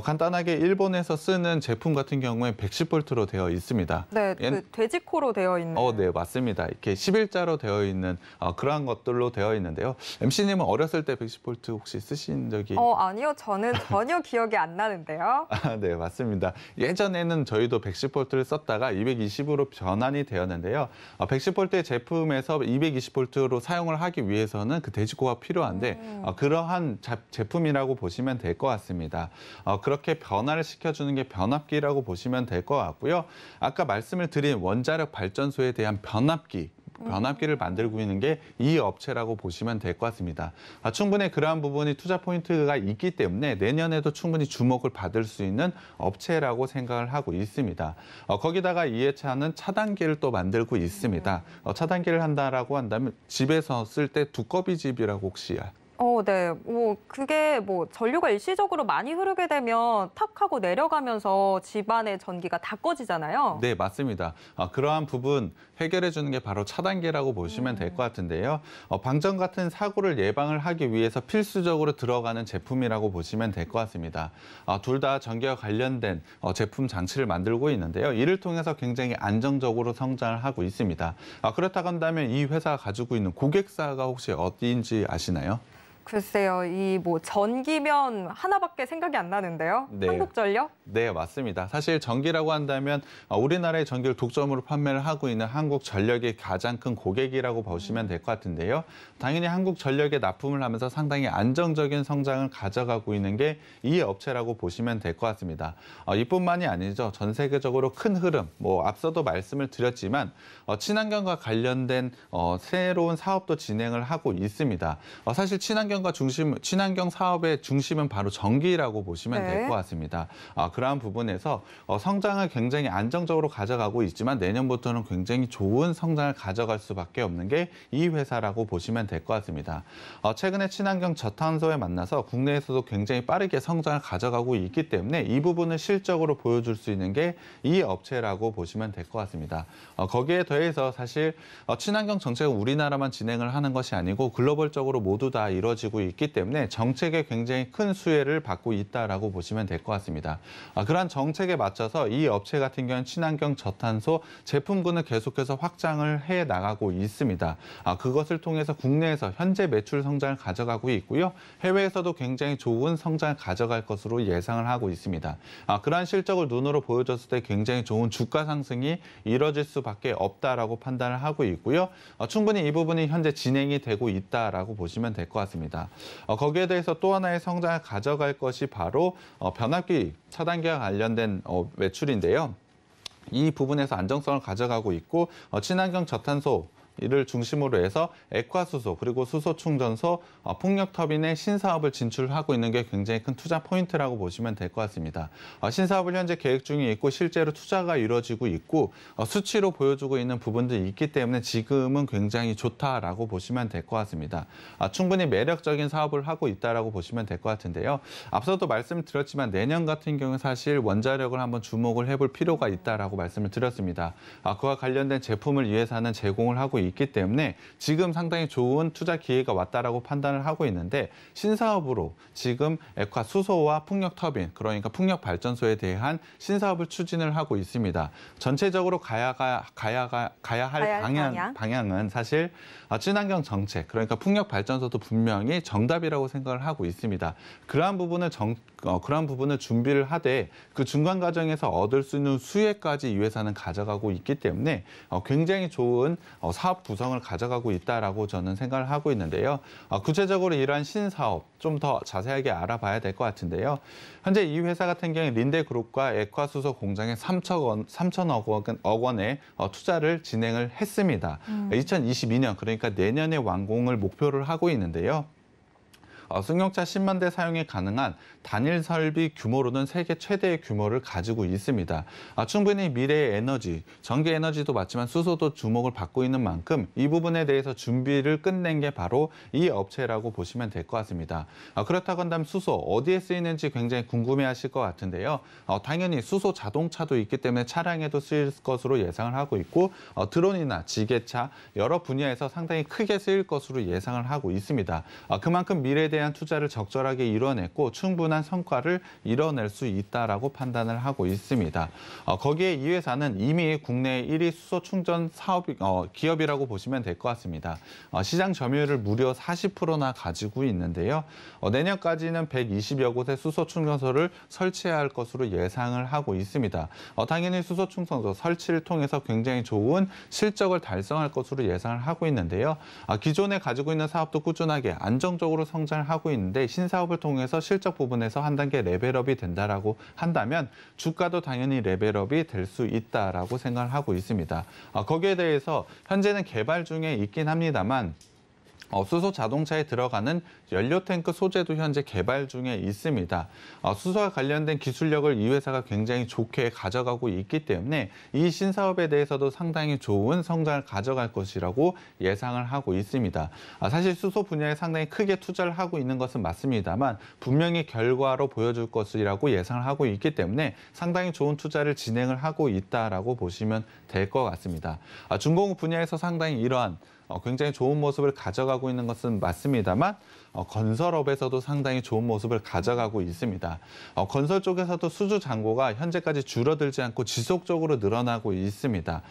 S3: 간단하게 일본에서 쓰는 제품 같은 경우에 110V로 되어 있습니다.
S2: 네, 그 돼지코로 되어 있는.
S3: 네, 맞습니다. 이렇게 11자로 되어 있는 그러한 것들로 되어 있는데요. MC님은 어렸을 때 110V 혹시 쓰신 적이?
S2: 아니요, 저는 전혀 기억이 안 나는데요.
S3: 네, 맞습니다. 예전에는 저희도 110V를 썼다가 220으로 변환이 되었는데요. 110V의 제품에서 220V로 사용을 하기 위해서는 그 돼지코가 필요한데 그러한 제품이라고 보시면 될 것 같습니다. 그렇게 변화를 시켜주는 게 변압기라고 보시면 될 것 같고요. 아까 말씀을 드린 원자력 발전소에 대한 변압기를 만들고 있는 게 이 업체라고 보시면 될 것 같습니다. 충분히 그러한 부분이 투자 포인트가 있기 때문에 내년에도 충분히 주목을 받을 수 있는 업체라고 생각을 하고 있습니다. 거기다가 이 회사는 차단기를 또 만들고 있습니다. 차단기를 한다라고 한다면 집에서 쓸 때 두꺼비 집이라고 혹시
S2: 네. 그게 전류가 일시적으로 많이 흐르게 되면 탁 하고 내려가면서 집안의 전기가 다 꺼지잖아요.
S3: 네, 맞습니다. 그러한 부분 해결해 주는 게 바로 차단기라고 보시면 될 것 같은데요. 방전 같은 사고를 예방을 하기 위해서 필수적으로 들어가는 제품이라고 보시면 될 것 같습니다. 둘 다 전기와 관련된 제품 장치를 만들고 있는데요. 이를 통해서 굉장히 안정적으로 성장을 하고 있습니다. 그렇다고 한다면 이 회사가 가지고 있는 고객사가 혹시 어디인지 아시나요?
S2: 글쎄요, 전기면 하나밖에 생각이 안 나는데요.
S3: 네.
S2: 한국전력?
S3: 네, 맞습니다. 사실 전기라고 한다면 우리나라의 전기를 독점으로 판매를 하고 있는 한국전력이 가장 큰 고객이라고 보시면 될 것 같은데요. 당연히 한국전력에 납품을 하면서 상당히 안정적인 성장을 가져가고 있는 게 이 업체라고 보시면 될 것 같습니다. 이뿐만이 아니죠. 전 세계적으로 큰 흐름, 앞서도 말씀을 드렸지만 친환경과 관련된 새로운 사업도 진행을 하고 있습니다. 사실 친환경 사업의 중심은 바로 전기라고 보시면 될 것 같습니다. 그러한 부분에서 성장을 굉장히 안정적으로 가져가고 있지만 내년부터는 굉장히 좋은 성장을 가져갈 수밖에 없는 게 이 회사라고 보시면 될 것 같습니다. 최근에 친환경 저탄소에 만나서 국내에서도 굉장히 빠르게 성장을 가져가고 있기 때문에 이 부분을 실적으로 보여줄 수 있는 게 이 업체라고 보시면 될 것 같습니다. 거기에 더해서 사실 친환경 정책은 우리나라만 진행을 하는 것이 아니고 글로벌적으로 모두 다 이루어지고 있기 때문에 정책에 굉장히 큰 수혜를 받고 있다라고 보시면 될 것 같습니다. 그러한 정책에 맞춰서 이 업체 같은 경우는 친환경 저탄소 제품군을 계속해서 확장을 해 나가고 있습니다. 그것을 통해서 국내에서 현재 매출 성장을 가져가고 있고요. 해외에서도 굉장히 좋은 성장을 가져갈 것으로 예상을 하고 있습니다. 그러한 실적을 눈으로 보여줬을 때 굉장히 좋은 주가 상승이 이뤄질 수밖에 없다라고 판단을 하고 있고요. 충분히 이 부분이 현재 진행이 되고 있다라고 보시면 될 것 같습니다. 거기에 대해서 또 하나의 성장을 가져갈 것이 바로 변압기 차단기와 관련된 매출인데요. 이 부분에서 안정성을 가져가고 있고 친환경 저탄소 이를 중심으로 해서 액화수소 그리고 수소충전소, 풍력터빈의 신사업을 진출하고 있는 게 굉장히 큰 투자 포인트라고 보시면 될 것 같습니다. 신사업을 현재 계획 중에 있고 실제로 투자가 이루어지고 있고 수치로 보여주고 있는 부분들이 있기 때문에 지금은 굉장히 좋다라고 보시면 될 것 같습니다. 충분히 매력적인 사업을 하고 있다라고 보시면 될 것 같은데요. 앞서도 말씀드렸지만 내년 같은 경우 사실 원자력을 한번 주목을 해볼 필요가 있다라고 말씀을 드렸습니다. 그와 관련된 제품을 이 회사는 제공을 하고 있기 때문에 지금 상당히 좋은 투자 기회가 왔다라고 판단을 하고 있는데 신사업으로 지금 액화 수소와 풍력 터빈 그러니까 풍력 발전소에 대한 신사업을 추진을 하고 있습니다. 전체적으로 가야 할 방향은 사실 친환경 정책 그러니까 풍력 발전소도 분명히 정답이라고 생각을 하고 있습니다. 그러한 부분을 준비를 하되 그 중간 과정에서 얻을 수 있는 수혜까지 이 회사는 가져가고 있기 때문에 굉장히 좋은 사업 구성을 가져가고 있다라고 저는 생각을 하고 있는데요. 구체적으로 이러한 신사업 좀 더 자세하게 알아봐야 될 것 같은데요. 현재 이 회사 같은 경우에 린데그룹과 액화수소 공장에 3천억 원의 투자를 진행을 했습니다. 2022년 그러니까 내년에 완공을 목표를 하고 있는데요. 승용차 10만 대 사용이 가능한 단일 설비 규모로는 세계 최대의 규모를 가지고 있습니다. 충분히 미래의 에너지, 전기 에너지도 맞지만 수소도 주목을 받고 있는 만큼 이 부분에 대해서 준비를 끝낸 게 바로 이 업체라고 보시면 될 것 같습니다. 그렇다고 한다면 수소 어디에 쓰이는지 굉장히 궁금해하실 것 같은데요. 당연히 수소 자동차도 있기 때문에 차량에도 쓰일 것으로 예상을 하고 있고 드론이나 지게차 여러 분야에서 상당히 크게 쓰일 것으로 예상을 하고 있습니다. 그만큼 미래에 대한 투자를 적절하게 이뤄냈고 충분한 성과를 이뤄낼 수 있다라고 판단을 하고 있습니다. 거기에 이 회사는 이미 국내 1위 수소 충전 기업이라고 보시면 될 것 같습니다. 시장 점유율을 무려 40%나 가지고 있는데요. 내년까지는 120여 곳의 수소 충전소를 설치할 것으로 예상을 하고 있습니다. 당연히 수소 충전소 설치를 통해서 굉장히 좋은 실적을 달성할 것으로 예상을 하고 있는데요. 기존에 가지고 있는 사업도 꾸준하게 안정적으로 성장을 하고 있는데 신사업을 통해서 실적 부분에서 한 단계 레벨업이 된다라고 한다면 주가도 당연히 레벨업이 될 수 있다라고 생각을 하고 있습니다. 거기에 대해서 현재는 개발 중에 있긴 합니다만 수소 자동차에 들어가는 연료 탱크 소재도 현재 개발 중에 있습니다. 수소와 관련된 기술력을 이 회사가 굉장히 좋게 가져가고 있기 때문에 이 신사업에 대해서도 상당히 좋은 성장을 가져갈 것이라고 예상을 하고 있습니다. 사실 수소 분야에 상당히 크게 투자를 하고 있는 것은 맞습니다만 분명히 결과로 보여줄 것이라고 예상을 하고 있기 때문에 상당히 좋은 투자를 진행을 하고 있다라고 보시면 될 것 같습니다. 중공업 분야에서 상당히 이러한 굉장히 좋은 모습을 가져가고 있는 것은 맞습니다만 건설업에서도 상당히 좋은 모습을 가져가고 있습니다. 건설 쪽에서도 수주 잔고가 현재까지 줄어들지 않고 지속적으로 늘어나고 있습니다.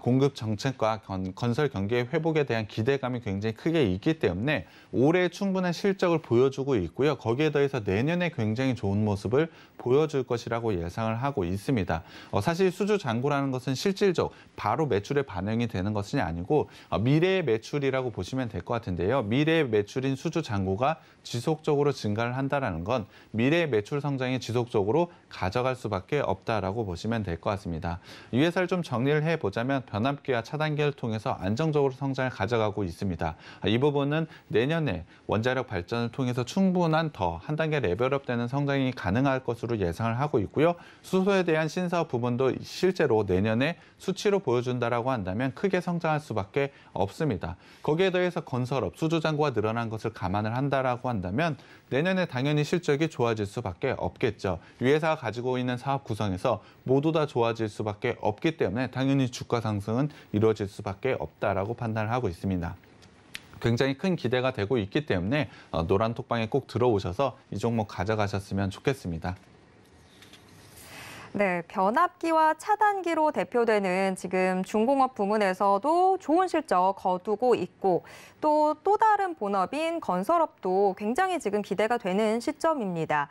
S3: 공급 정책과 건설 경기의 회복에 대한 기대감이 굉장히 크게 있기 때문에 올해 충분한 실적을 보여주고 있고요. 거기에 더해서 내년에 굉장히 좋은 모습을 보여줄 것이라고 예상을 하고 있습니다. 사실 수주 잔고라는 것은 실질적 바로 매출에 반영이 되는 것이 아니고 미래의 매출이라고 보시면 될 것 같은데요. 미래의 매출인 수주 잔고가 지속적으로 증가를 한다는 건 미래의 매출 성장이 지속적으로 가져갈 수밖에 없다라고 보시면 될 것 같습니다. 이 회사를 좀 정리를 해보자면 변압기와 차단기를 통해서 안정적으로 성장을 가져가고 있습니다. 이 부분은 내년에 원자력 발전을 통해서 충분한 더 한 단계 레벨업되는 성장이 가능할 것으로 예상을 하고 있고요. 수소에 대한 신사업 부분도 실제로 내년에 수치로 보여준다라고 한다면 크게 성장할 수밖에 없습니다. 거기에 더해서 건설업, 수주 잔고가 늘어난 것을 감안을 한다라고 한다면 내년에 당연히 실적이 좋아질 수밖에 없겠죠. 이 회사가 가지고 있는 사업 구성에서 모두 다 좋아질 수밖에 없기 때문에 당연히 주가 상승은 이루어질 수밖에 없다라고 판단을 하고 있습니다. 굉장히 큰 기대가 되고 있기 때문에 노란 톡방에 꼭 들어오셔서 이 종목 가져가셨으면 좋겠습니다.
S2: 네, 변압기와 차단기로 대표되는 지금 중공업 부문에서도 좋은 실적 거두고 있고 또 다른 본업인 건설업도 굉장히 지금 기대가 되는 시점입니다.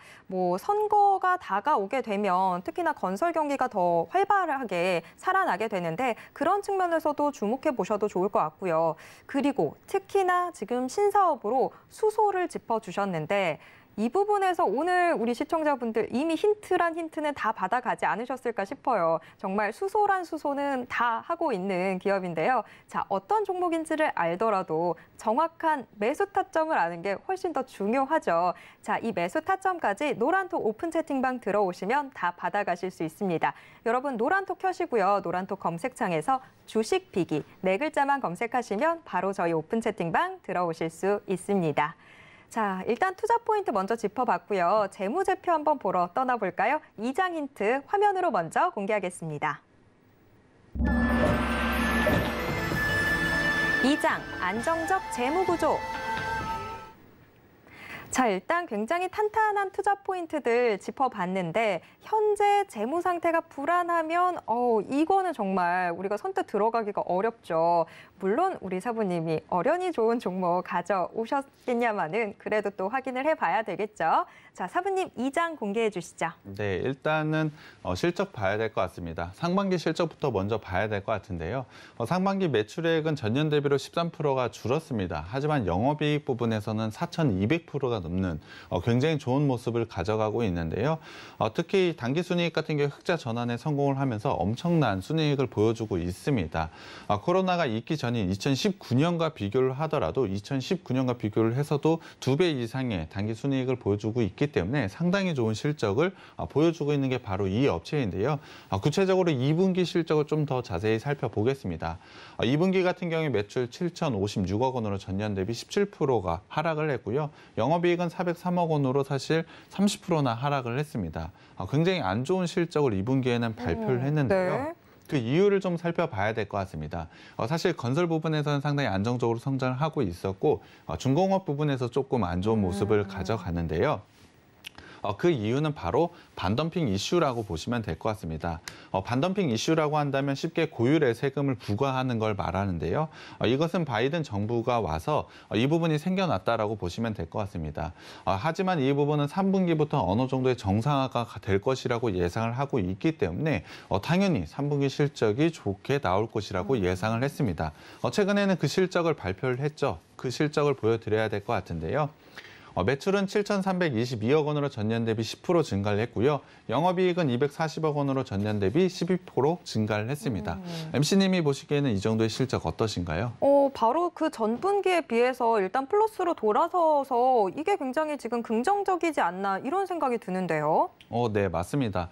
S2: 선거가 다가오게 되면 특히나 건설 경기가 더 활발하게 살아나게 되는데 그런 측면에서도 주목해 보셔도 좋을 것 같고요. 그리고 특히나 지금 신사업으로 수소를 짚어주셨는데 이 부분에서 오늘 우리 시청자분들 이미 힌트란 힌트는 다 받아가지 않으셨을까 싶어요. 정말 수소란 수소는 다 하고 있는 기업인데요. 자, 어떤 종목인지를 알더라도 정확한 매수 타점을 아는 게 훨씬 더 중요하죠. 자, 이 매수 타점까지 노란톡 오픈 채팅방 들어오시면 다 받아가실 수 있습니다. 여러분 노란톡 켜시고요. 노란톡 검색창에서 주식 비기 4글자만 검색하시면 바로 저희 오픈 채팅방 들어오실 수 있습니다. 자, 일단 투자 포인트 먼저 짚어봤고요. 재무제표 한번 보러 떠나볼까요? 2장 힌트 화면으로 먼저 공개하겠습니다. 2장 안정적 재무구조. 자, 일단 굉장히 탄탄한 투자 포인트들 짚어봤는데 현재 재무 상태가 불안하면 이거는 정말 우리가 선뜻 들어가기가 어렵죠. 물론 우리 사부님이 어련히 좋은 종목 가져오셨겠냐마는 그래도 또 확인을 해봐야 되겠죠. 자, 사부님 2장 공개해 주시죠.
S3: 네, 일단은 실적 봐야 될 것 같습니다. 상반기 실적부터 먼저 봐야 될 것 같은데요. 상반기 매출액은 전년 대비로 13%가 줄었습니다. 하지만 영업이익 부분에서는 4,200%가 넘는 굉장히 좋은 모습을 가져가고 있는데요. 특히 당기순이익 같은 경우 흑자 전환에 성공을 하면서 엄청난 순이익을 보여주고 있습니다. 코로나가 있기 전인 2019년과 비교를 하더라도 2019년과 비교를 해서도 2배 이상의 당기순이익을 보여주고 있기 때문에 상당히 좋은 실적을 보여주고 있는 게 바로 이 업체인데요. 구체적으로 2분기 실적을 좀 더 자세히 살펴보겠습니다. 2분기 같은 경우에 매출 7,056억 원으로 전년 대비 17%가 하락을 했고요. 영업이익은 403억 원으로 사실 30%나 하락을 했습니다. 굉장히 안 좋은 실적을 2분기에는 발표를 했는데요.
S2: 네.
S3: 그 이유를 좀 살펴봐야 될 것 같습니다. 사실 건설 부분에서는 상당히 안정적으로 성장을 하고 있었고 중공업 부분에서 조금 안 좋은 모습을 가져가는데요. 그 이유는 바로 반덤핑 이슈라고 보시면 될 것 같습니다. 반덤핑 이슈라고 한다면 쉽게 고율의 세금을 부과하는 걸 말하는데요. 이것은 바이든 정부가 와서 이 부분이 생겨났다라고 보시면 될 것 같습니다. 하지만 이 부분은 3분기부터 어느 정도의 정상화가 될 것이라고 예상을 하고 있기 때문에 당연히 3분기 실적이 좋게 나올 것이라고 예상을 했습니다. 최근에는 그 실적을 발표를 했죠. 그 실적을 보여드려야 될 것 같은데요. 매출은 7,322억 원으로 전년 대비 10% 증가를 했고요. 영업이익은 240억 원으로 전년 대비 12% 증가를 했습니다. MC님이 보시기에는 이 정도의 실적 어떠신가요?
S2: 바로 그 전분기에 비해서 일단 플러스로 돌아서서 이게 굉장히 지금 긍정적이지 않나 이런 생각이 드는데요.
S3: 네, 맞습니다.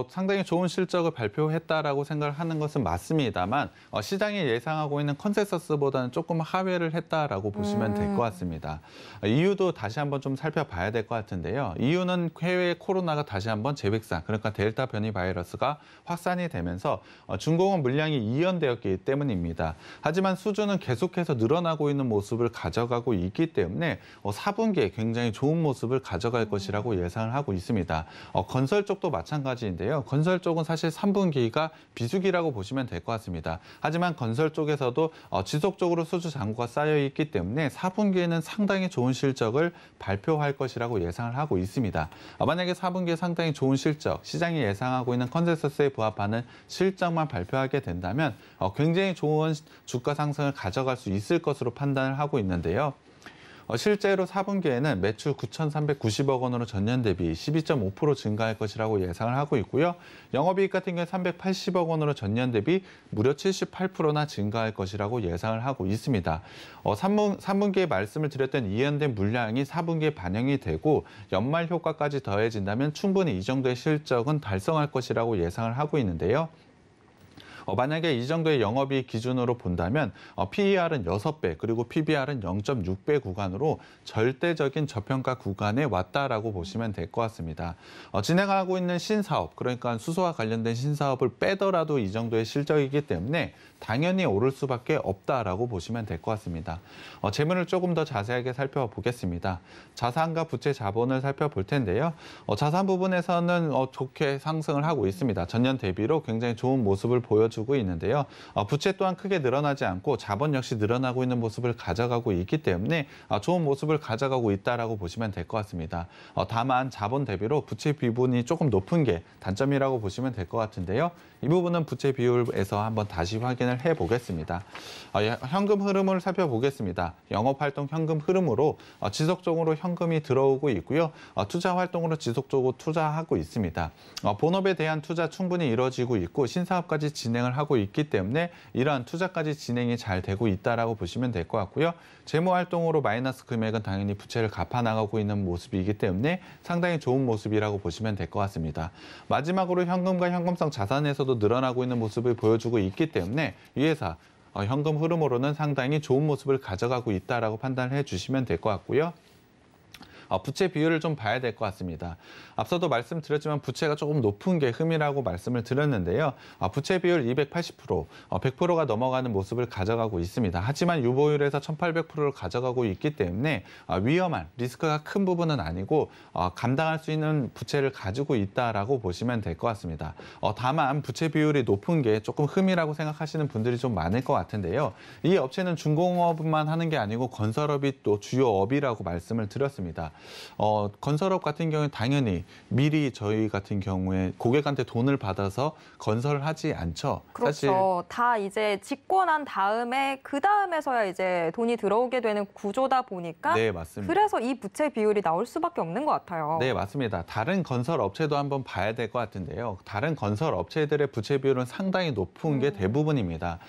S3: 상당히 좋은 실적을 발표했다라고 생각을 하는 것은 맞습니다만 시장이 예상하고 있는 컨센서스보다는 조금 하회를 했다라고 보시면 될 것 같습니다. 이유도 다시 한번 좀 살펴봐야 될 것 같은데요. 이유는 해외 코로나가 다시 한번 재백산, 그러니까 델타 변이 바이러스가 확산이 되면서 중공업 물량이 이연되었기 때문입니다. 하지만 수주는 계속해서 늘어나고 있는 모습을 가져가고 있기 때문에 4분기에 굉장히 좋은 모습을 가져갈 것이라고 예상을 하고 있습니다. 건설 쪽도 마찬가지인데요. 건설 쪽은 사실 3분기가 비수기라고 보시면 될 것 같습니다. 하지만 건설 쪽에서도 지속적으로 수주 잔고가 쌓여 있기 때문에 4분기에는 상당히 좋은 실적을 발표할 것이라고 예상을 하고 있습니다. 만약에 4분기에 상당히 좋은 실적, 시장이 예상하고 있는 컨센서스에 부합하는 실적만 발표하게 된다면 굉장히 좋은 주가 상승을 가져갈 수 있을 것으로 판단을 하고 있는데요. 실제로 4분기에는 매출 9,390억 원으로 전년 대비 12.5% 증가할 것이라고 예상을 하고 있고요. 영업이익 같은 경우에 380억 원으로 전년 대비 무려 78%나 증가할 것이라고 예상을 하고 있습니다. 3분기에 말씀을 드렸던 이연된 물량이 4분기에 반영이 되고 연말 효과까지 더해진다면 충분히 이 정도의 실적은 달성할 것이라고 예상을 하고 있는데요. 만약에 이 정도의 영업이익 기준으로 본다면 PER은 6배 그리고 PBR은 0.6배 구간으로 절대적인 저평가 구간에 왔다라고 보시면 될 것 같습니다. 진행하고 있는 신사업, 그러니까 수소와 관련된 신사업을 빼더라도 이 정도의 실적이기 때문에 당연히 오를 수밖에 없다라고 보시면 될 것 같습니다. 재물을 조금 더 자세하게 살펴보겠습니다. 자산과 부채 자본을 살펴볼 텐데요. 자산 부분에서는 좋게 상승을 하고 있습니다. 전년 대비로 굉장히 좋은 모습을 보여주고 보여주고 있는데요. 부채 또한 크게 늘어나지 않고 자본 역시 늘어나고 있는 모습을 가져가고 있기 때문에 좋은 모습을 가져가고 있다라고 보시면 될 것 같습니다. 다만 자본 대비로 부채 비율이 조금 높은 게 단점이라고 보시면 될 것 같은데요. 이 부분은 부채 비율에서 한번 다시 확인을 해보겠습니다. 현금 흐름을 살펴보겠습니다. 영업활동 현금 흐름으로 지속적으로 현금이 들어오고 있고요. 투자 활동으로 지속적으로 투자하고 있습니다. 본업에 대한 투자 충분히 이루어지고 있고 신사업까지 진행을 하고 있기 때문에 이러한 투자까지 진행이 잘 되고 있다라고 보시면 될 것 같고요. 재무 활동으로 마이너스 금액은 당연히 부채를 갚아 나가고 있는 모습이기 때문에 상당히 좋은 모습이라고 보시면 될 것 같습니다. 마지막으로 현금과 현금성 자산에서도 늘어나고 있는 모습을 보여주고 있기 때문에 이 회사 현금 흐름으로는 상당히 좋은 모습을 가져가고 있다라고 판단을 해주시면 될 것 같고요. 부채 비율을 좀 봐야 될 것 같습니다. 앞서도 말씀드렸지만 부채가 조금 높은 게 흠이라고 말씀을 드렸는데요. 부채 비율 280%, 100%가 넘어가는 모습을 가져가고 있습니다. 하지만 유보율에서 1800%를 가져가고 있기 때문에 위험한 리스크가 큰 부분은 아니고 감당할 수 있는 부채를 가지고 있다라고 보시면 될 것 같습니다. 다만 부채 비율이 높은 게 조금 흠이라고 생각하시는 분들이 좀 많을 것 같은데요. 이 업체는 중공업만 하는 게 아니고 건설업이 또 주요 업이라고 말씀을 드렸습니다. 건설업 같은 경우에 당연히 미리 저희 같은 경우에 고객한테 돈을 받아서 건설을 하지 않죠.
S2: 그렇죠.
S3: 사실
S2: 다 이제 짓고 난 다음에 그 다음에서야 이제 돈이 들어오게 되는 구조다 보니까
S3: 네, 맞습니다.
S2: 그래서 이 부채 비율이 나올 수밖에 없는 것 같아요.
S3: 네, 맞습니다. 다른 건설 업체도 한번 봐야 될 것 같은데요. 다른 건설 업체들의 부채 비율은 상당히 높은 게 대부분입니다.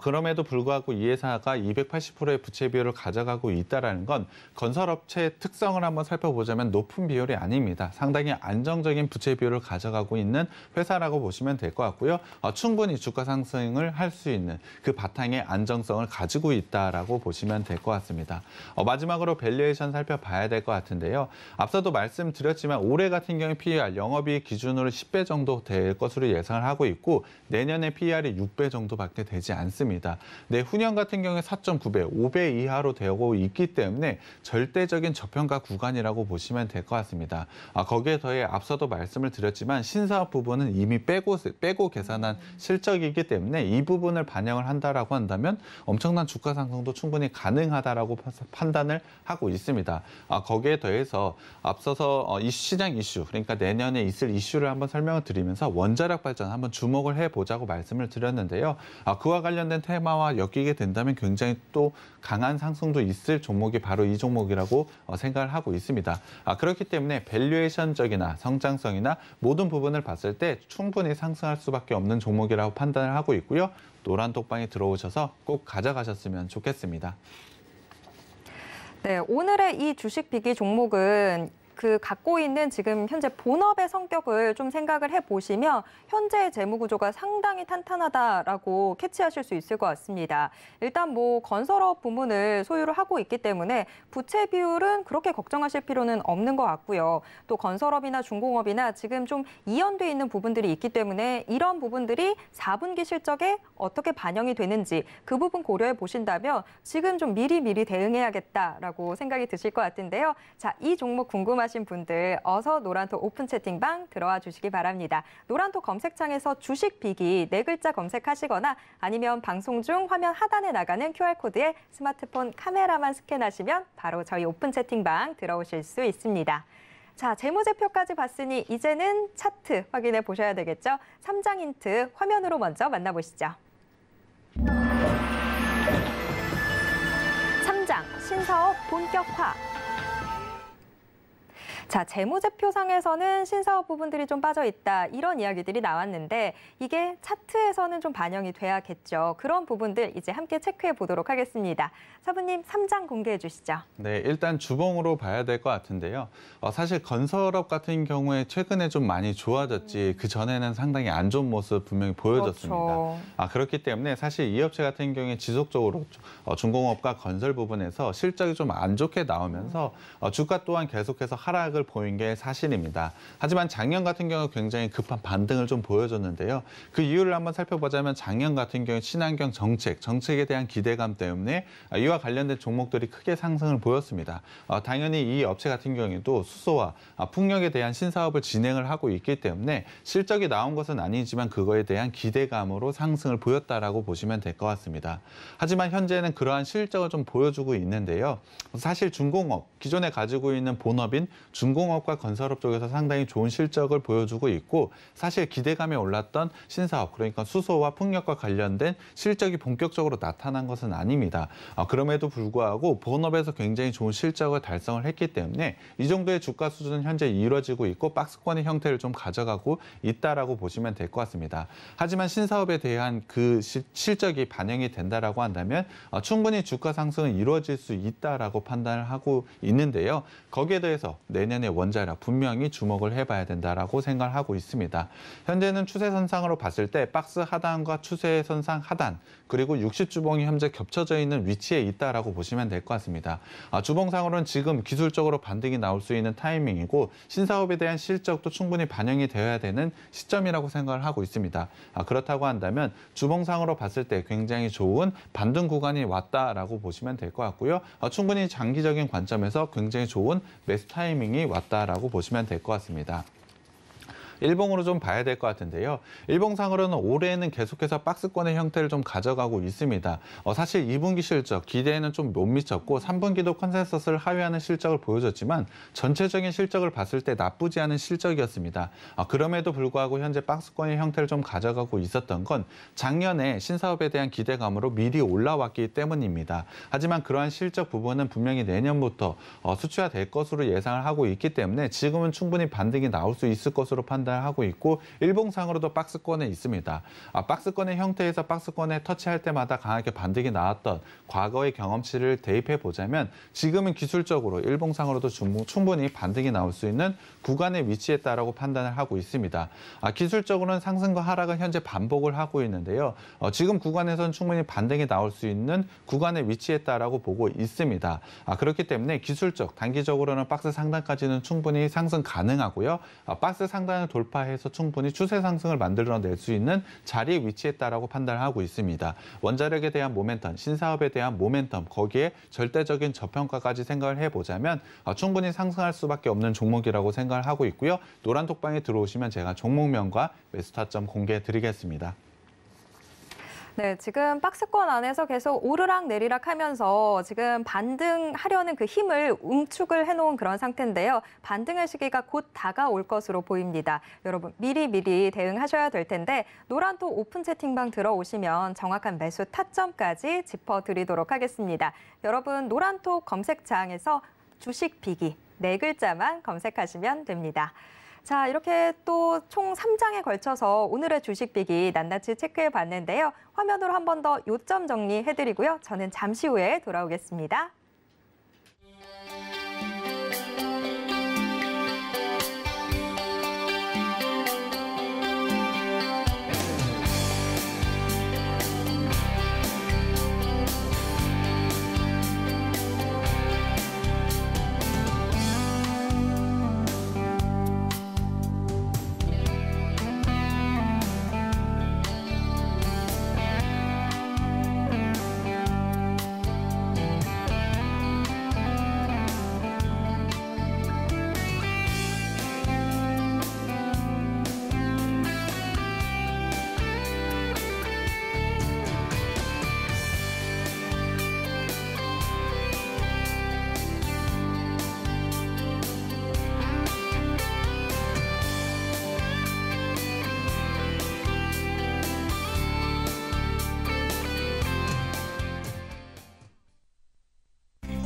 S3: 그럼에도 불구하고 이 회사가 280%의 부채 비율을 가져가고 있다는 건 건설 업체의 특성을 한번 살펴보자면 높은 비율이 아닙니다. 상당히 안정적인 부채 비율을 가져가고 있는 회사라고 보시면 될 것 같고요. 충분히 주가 상승을 할 수 있는 그 바탕의 안정성을 가지고 있다라고 보시면 될 것 같습니다. 마지막으로 밸류에이션 살펴봐야 될 것 같은데요. 앞서도 말씀드렸지만 올해 같은 경우에 PER, 영업이익 기준으로 10배 정도 될 것으로 예상을 하고 있고 내년에 PER이 6배 정도밖에 되지 않습니다. 내후년 같은 경우에 4.9배, 5배 이하로 되고 있기 때문에 절대적인 저평가 구간이라고 보시면 될 것 같습니다. 거기에 더해 앞서도 말씀을 드렸지만 신사업 부분은 이미 빼고 계산한 실적이기 때문에 이 부분을 반영을 한다라고 한다면 엄청난 주가 상승도 충분히 가능하다라고 판단을 하고 있습니다. 거기에 더해서 앞서서 시장 이슈, 그러니까 내년에 있을 이슈를 한번 설명을 드리면서 원자력 발전 한번 주목을 해보자고 말씀을 드렸는데요. 그와 관련된 테마와 엮이게 된다면 굉장히 또 강한 상승도 있을 종목이 바로 이 종목이라고 생각을 하고 있습니다. 그렇기 때문에 밸류에이션적이나 성장성이나 모든 부분을 봤을 때 충분히 상승할 수밖에 없는 종목이라고 판단을 하고 있고요. 노란 톡방에 들어오셔서 꼭 가져가셨으면 좋겠습니다.
S2: 네, 오늘의 이 주식 비기 종목은 갖고 있는 지금 현재 본업의 성격을 좀 생각을 해보시면 현재의 재무 구조가 상당히 탄탄하다라고 캐치하실 수 있을 것 같습니다. 일단 건설업 부문을 소유를 하고 있기 때문에 부채 비율은 그렇게 걱정하실 필요는 없는 것 같고요. 또 건설업이나 중공업이나 지금 좀 이연돼 있는 부분들이 있기 때문에 이런 부분들이 4분기 실적에 어떻게 반영이 되는지 그 부분 고려해 보신다면 지금 좀 미리 대응해야겠다라고 생각이 드실 것 같은데요. 자, 이 종목 궁금하신 분들 어서 노란톡 오픈 채팅방 들어와 주시기 바랍니다. 노란톡 검색창에서 주식 비기 4글자 검색하시거나 아니면 방송 중 화면 하단에 나가는 QR코드에 스마트폰 카메라만 스캔하시면 바로 저희 오픈 채팅방 들어오실 수 있습니다. 자, 재무제표까지 봤으니 이제는 차트 확인해 보셔야 되겠죠? 3장 힌트 화면으로 먼저 만나보시죠. 3장 신사업 본격화. 자, 재무제표상에서는 신사업 부분들이 좀 빠져 있다 이런 이야기들이 나왔는데 이게 차트에서는 좀 반영이 돼야겠죠. 그런 부분들 이제 함께 체크해 보도록 하겠습니다. 사부님 3장 공개해 주시죠.
S3: 네, 일단 주봉으로 봐야 될 것 같은데요. 사실 건설업 같은 경우에 최근에 좀 많이 좋아졌지 그 전에는 상당히 안 좋은 모습 분명히 보여졌습니다.
S2: 그렇죠.
S3: 그렇기 때문에 사실 이 업체 같은 경우에 지속적으로 중공업과 건설 부분에서 실적이 좀 안 좋게 나오면서 주가 또한 계속해서 하락을 하락을 보인 게 사실입니다. 하지만 작년 같은 경우 굉장히 급한 반등을 좀 보여줬는데요. 그 이유를 한번 살펴보자면 작년 같은 경우 친환경 정책에 대한 기대감 때문에 이와 관련된 종목들이 크게 상승을 보였습니다. 당연히 이 업체 같은 경우에도 수소와 풍력에 대한 신사업을 진행을 하고 있기 때문에 실적이 나온 것은 아니지만 그거에 대한 기대감으로 상승을 보였다라고 보시면 될 것 같습니다. 하지만 현재는 그러한 실적을 좀 보여주고 있는데요. 사실 중공업, 기존에 가지고 있는 본업인 중공업과 건설업 쪽에서 상당히 좋은 실적을 보여주고 있고 사실 기대감이 올랐던 신사업, 그러니까 수소와 풍력과 관련된 실적이 본격적으로 나타난 것은 아닙니다. 그럼에도 불구하고 본업에서 굉장히 좋은 실적을 달성을 했기 때문에 이 정도의 주가 수준은 현재 이루어지고 있고 박스권의 형태를 좀 가져가고 있다라고 보시면 될 것 같습니다. 하지만 신사업에 대한 그 실적이 반영이 된다라고 한다면 충분히 주가 상승은 이루어질 수 있다라고 판단을 하고 있는데요. 거기에 대해서 내년에 원자력 분명히 주목을 해봐야 된다라고 생각을 하고 있습니다. 현재는 추세선상으로 봤을 때 박스 하단과 추세선상 하단 그리고 60주봉이 현재 겹쳐져 있는 위치에 있다라고 보시면 될 것 같습니다. 주봉상으로는 지금 기술적으로 반등이 나올 수 있는 타이밍이고 신사업에 대한 실적도 충분히 반영이 되어야 되는 시점이라고 생각을 하고 있습니다. 그렇다고 한다면 주봉상으로 봤을 때 굉장히 좋은 반등 구간이 왔다라고 보시면 될 것 같고요. 충분히 장기적인 관점에서 굉장히 좋은 매수 타이밍이 왔다라고 보시면 될 것 같습니다. 일봉으로 좀 봐야 될 것 같은데요. 일봉상으로는 올해는 계속해서 박스권의 형태를 좀 가져가고 있습니다. 사실 2분기 실적 기대에는 좀 못 미쳤고 3분기도 컨센서스를 하회하는 실적을 보여줬지만 전체적인 실적을 봤을 때 나쁘지 않은 실적이었습니다. 그럼에도 불구하고 현재 박스권의 형태를 좀 가져가고 있었던 건 작년에 신사업에 대한 기대감으로 미리 올라왔기 때문입니다. 하지만 그러한 실적 부분은 분명히 내년부터 수치화될 것으로 예상을 하고 있기 때문에 지금은 충분히 반등이 나올 수 있을 것으로 판단하고 있고 일봉상으로도 박스권에 있습니다. 박스권의 형태에서 박스권에 터치할 때마다 강하게 반등이 나왔던 과거의 경험치를 대입해 보자면 지금은 기술적으로 일봉상으로도 충분히 반등이 나올 수 있는 구간에 위치했다라고 판단을 하고 있습니다. 기술적으로는 상승과 하락은 현재 반복을 하고 있는데요. 지금 구간에서는 충분히 반등이 나올 수 있는 구간에 위치했다라고 보고 있습니다. 그렇기 때문에 기술적, 단기적으로는 박스 상단까지는 충분히 상승 가능하고요. 박스 상단을 돌파해서 충분히 추세 상승을 만들어낼 수 있는 자리에 위치했다라고 판단을 하고 있습니다. 원자력에 대한 모멘텀, 신사업에 대한 모멘텀, 거기에 절대적인 저평가까지 생각을 해보자면 충분히 상승할 수밖에 없는 종목이라고 생각을 하고 있고요. 노란 톡방에 들어오시면 제가 종목명과 매수 타점 공개해 드리겠습니다.
S2: 네, 지금 박스권 안에서 계속 오르락 내리락 하면서 지금 반등하려는 그 힘을 응축을 해놓은 그런 상태인데요. 반등의 시기가 곧 다가올 것으로 보입니다. 여러분 미리 대응하셔야 될 텐데 노란톡 오픈 채팅방 들어오시면 정확한 매수 타점까지 짚어드리도록 하겠습니다. 여러분 노란톡 검색창에서 주식 비기 4글자만 검색하시면 됩니다. 자, 이렇게 또 총 3장에 걸쳐서 오늘의 주식 비기 낱낱이 체크해 봤는데요. 화면으로 한 번 더 요점 정리해드리고요. 저는 잠시 후에 돌아오겠습니다.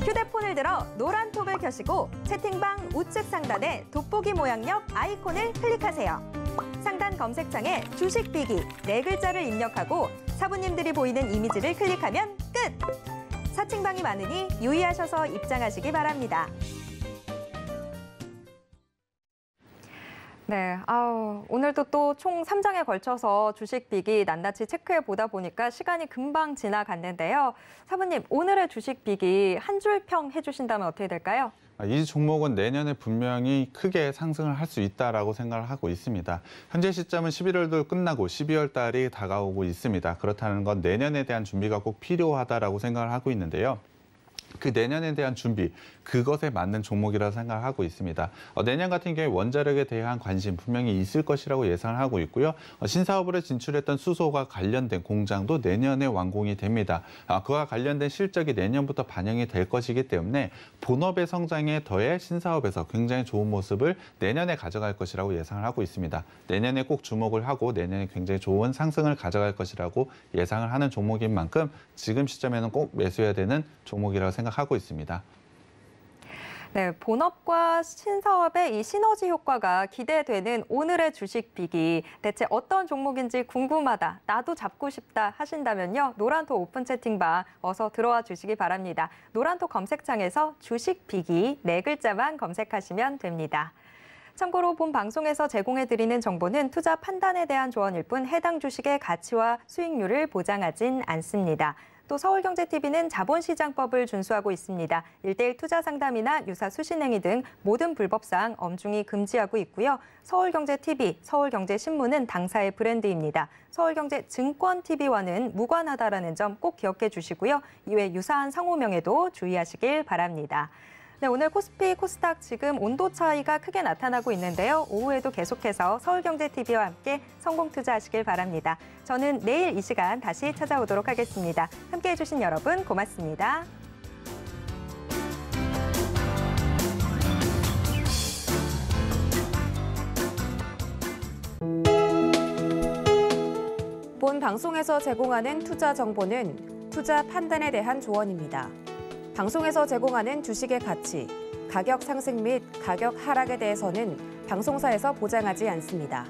S2: 휴대폰을 들어 노란톡을 켜시고 채팅방 우측 상단에 돋보기 모양역 아이콘을 클릭하세요. 상단 검색창에 주식 비기 4글자를 입력하고 사부님들이 보이는 이미지를 클릭하면 끝! 사칭방이 많으니 유의하셔서 입장하시기 바랍니다. 네, 오늘도 또 총 3장에 걸쳐서 주식 비기 낱낱이 체크해 보다 보니까 시간이 금방 지나갔는데요. 사부님, 오늘의 주식 비기 한 줄 평 해주신다면 어떻게 될까요?
S3: 이 종목은 내년에 분명히 크게 상승을 할 수 있다라고 생각을 하고 있습니다. 현재 시점은 11월도 끝나고 12월 달이 다가오고 있습니다. 그렇다는 건 내년에 대한 준비가 꼭 필요하다라고 생각을 하고 있는데요. 그 내년에 대한 준비, 그것에 맞는 종목이라고 생각을 하고 있습니다. 내년 같은 경우에 원자력에 대한 관심 분명히 있을 것이라고 예상을 하고 있고요. 신사업으로 진출했던 수소가 관련된 공장도 내년에 완공이 됩니다. 그와 관련된 실적이 내년부터 반영이 될 것이기 때문에 본업의 성장에 더해 신사업에서 굉장히 좋은 모습을 내년에 가져갈 것이라고 예상을 하고 있습니다. 내년에 꼭 주목을 하고 내년에 굉장히 좋은 상승을 가져갈 것이라고 예상을 하는 종목인 만큼 지금 시점에는 꼭 매수해야 되는 종목이라고 생각하고 있습니다.
S2: 네, 본업과 신사업의 이 시너지 효과가 기대되는 오늘의 주식 빅이 대체 어떤 종목인지 궁금하다, 나도 잡고 싶다 하신다면요. 노란토 오픈 채팅방 어서 들어와 주시기 바랍니다. 노란토 검색창에서 주식 빅이 4글자만 검색하시면 됩니다. 참고로 본 방송에서 제공해드리는 정보는 투자 판단에 대한 조언일 뿐 해당 주식의 가치와 수익률을 보장하진 않습니다. 또 서울경제TV는 자본시장법을 준수하고 있습니다. 1:1 투자 상담이나 유사 수신행위 등 모든 불법사항 엄중히 금지하고 있고요. 서울경제TV, 서울경제신문은 당사의 브랜드입니다. 서울경제증권TV와는 무관하다라는 점 꼭 기억해 주시고요. 이외 유사한 상호명에도 주의하시길 바랍니다. 네, 오늘 코스피, 코스닥 지금 온도 차이가 크게 나타나고 있는데요. 오후에도 계속해서 서울경제TV와 함께 성공 투자하시길 바랍니다. 저는 내일 이 시간 다시 찾아오도록 하겠습니다. 함께해 주신 여러분 고맙습니다.
S1: 본 방송에서 제공하는 투자 정보는 투자 판단에 대한 조언입니다. 방송에서 제공하는 주식의 가치, 가격 상승 및 가격 하락에 대해서는 방송사에서 보장하지 않습니다.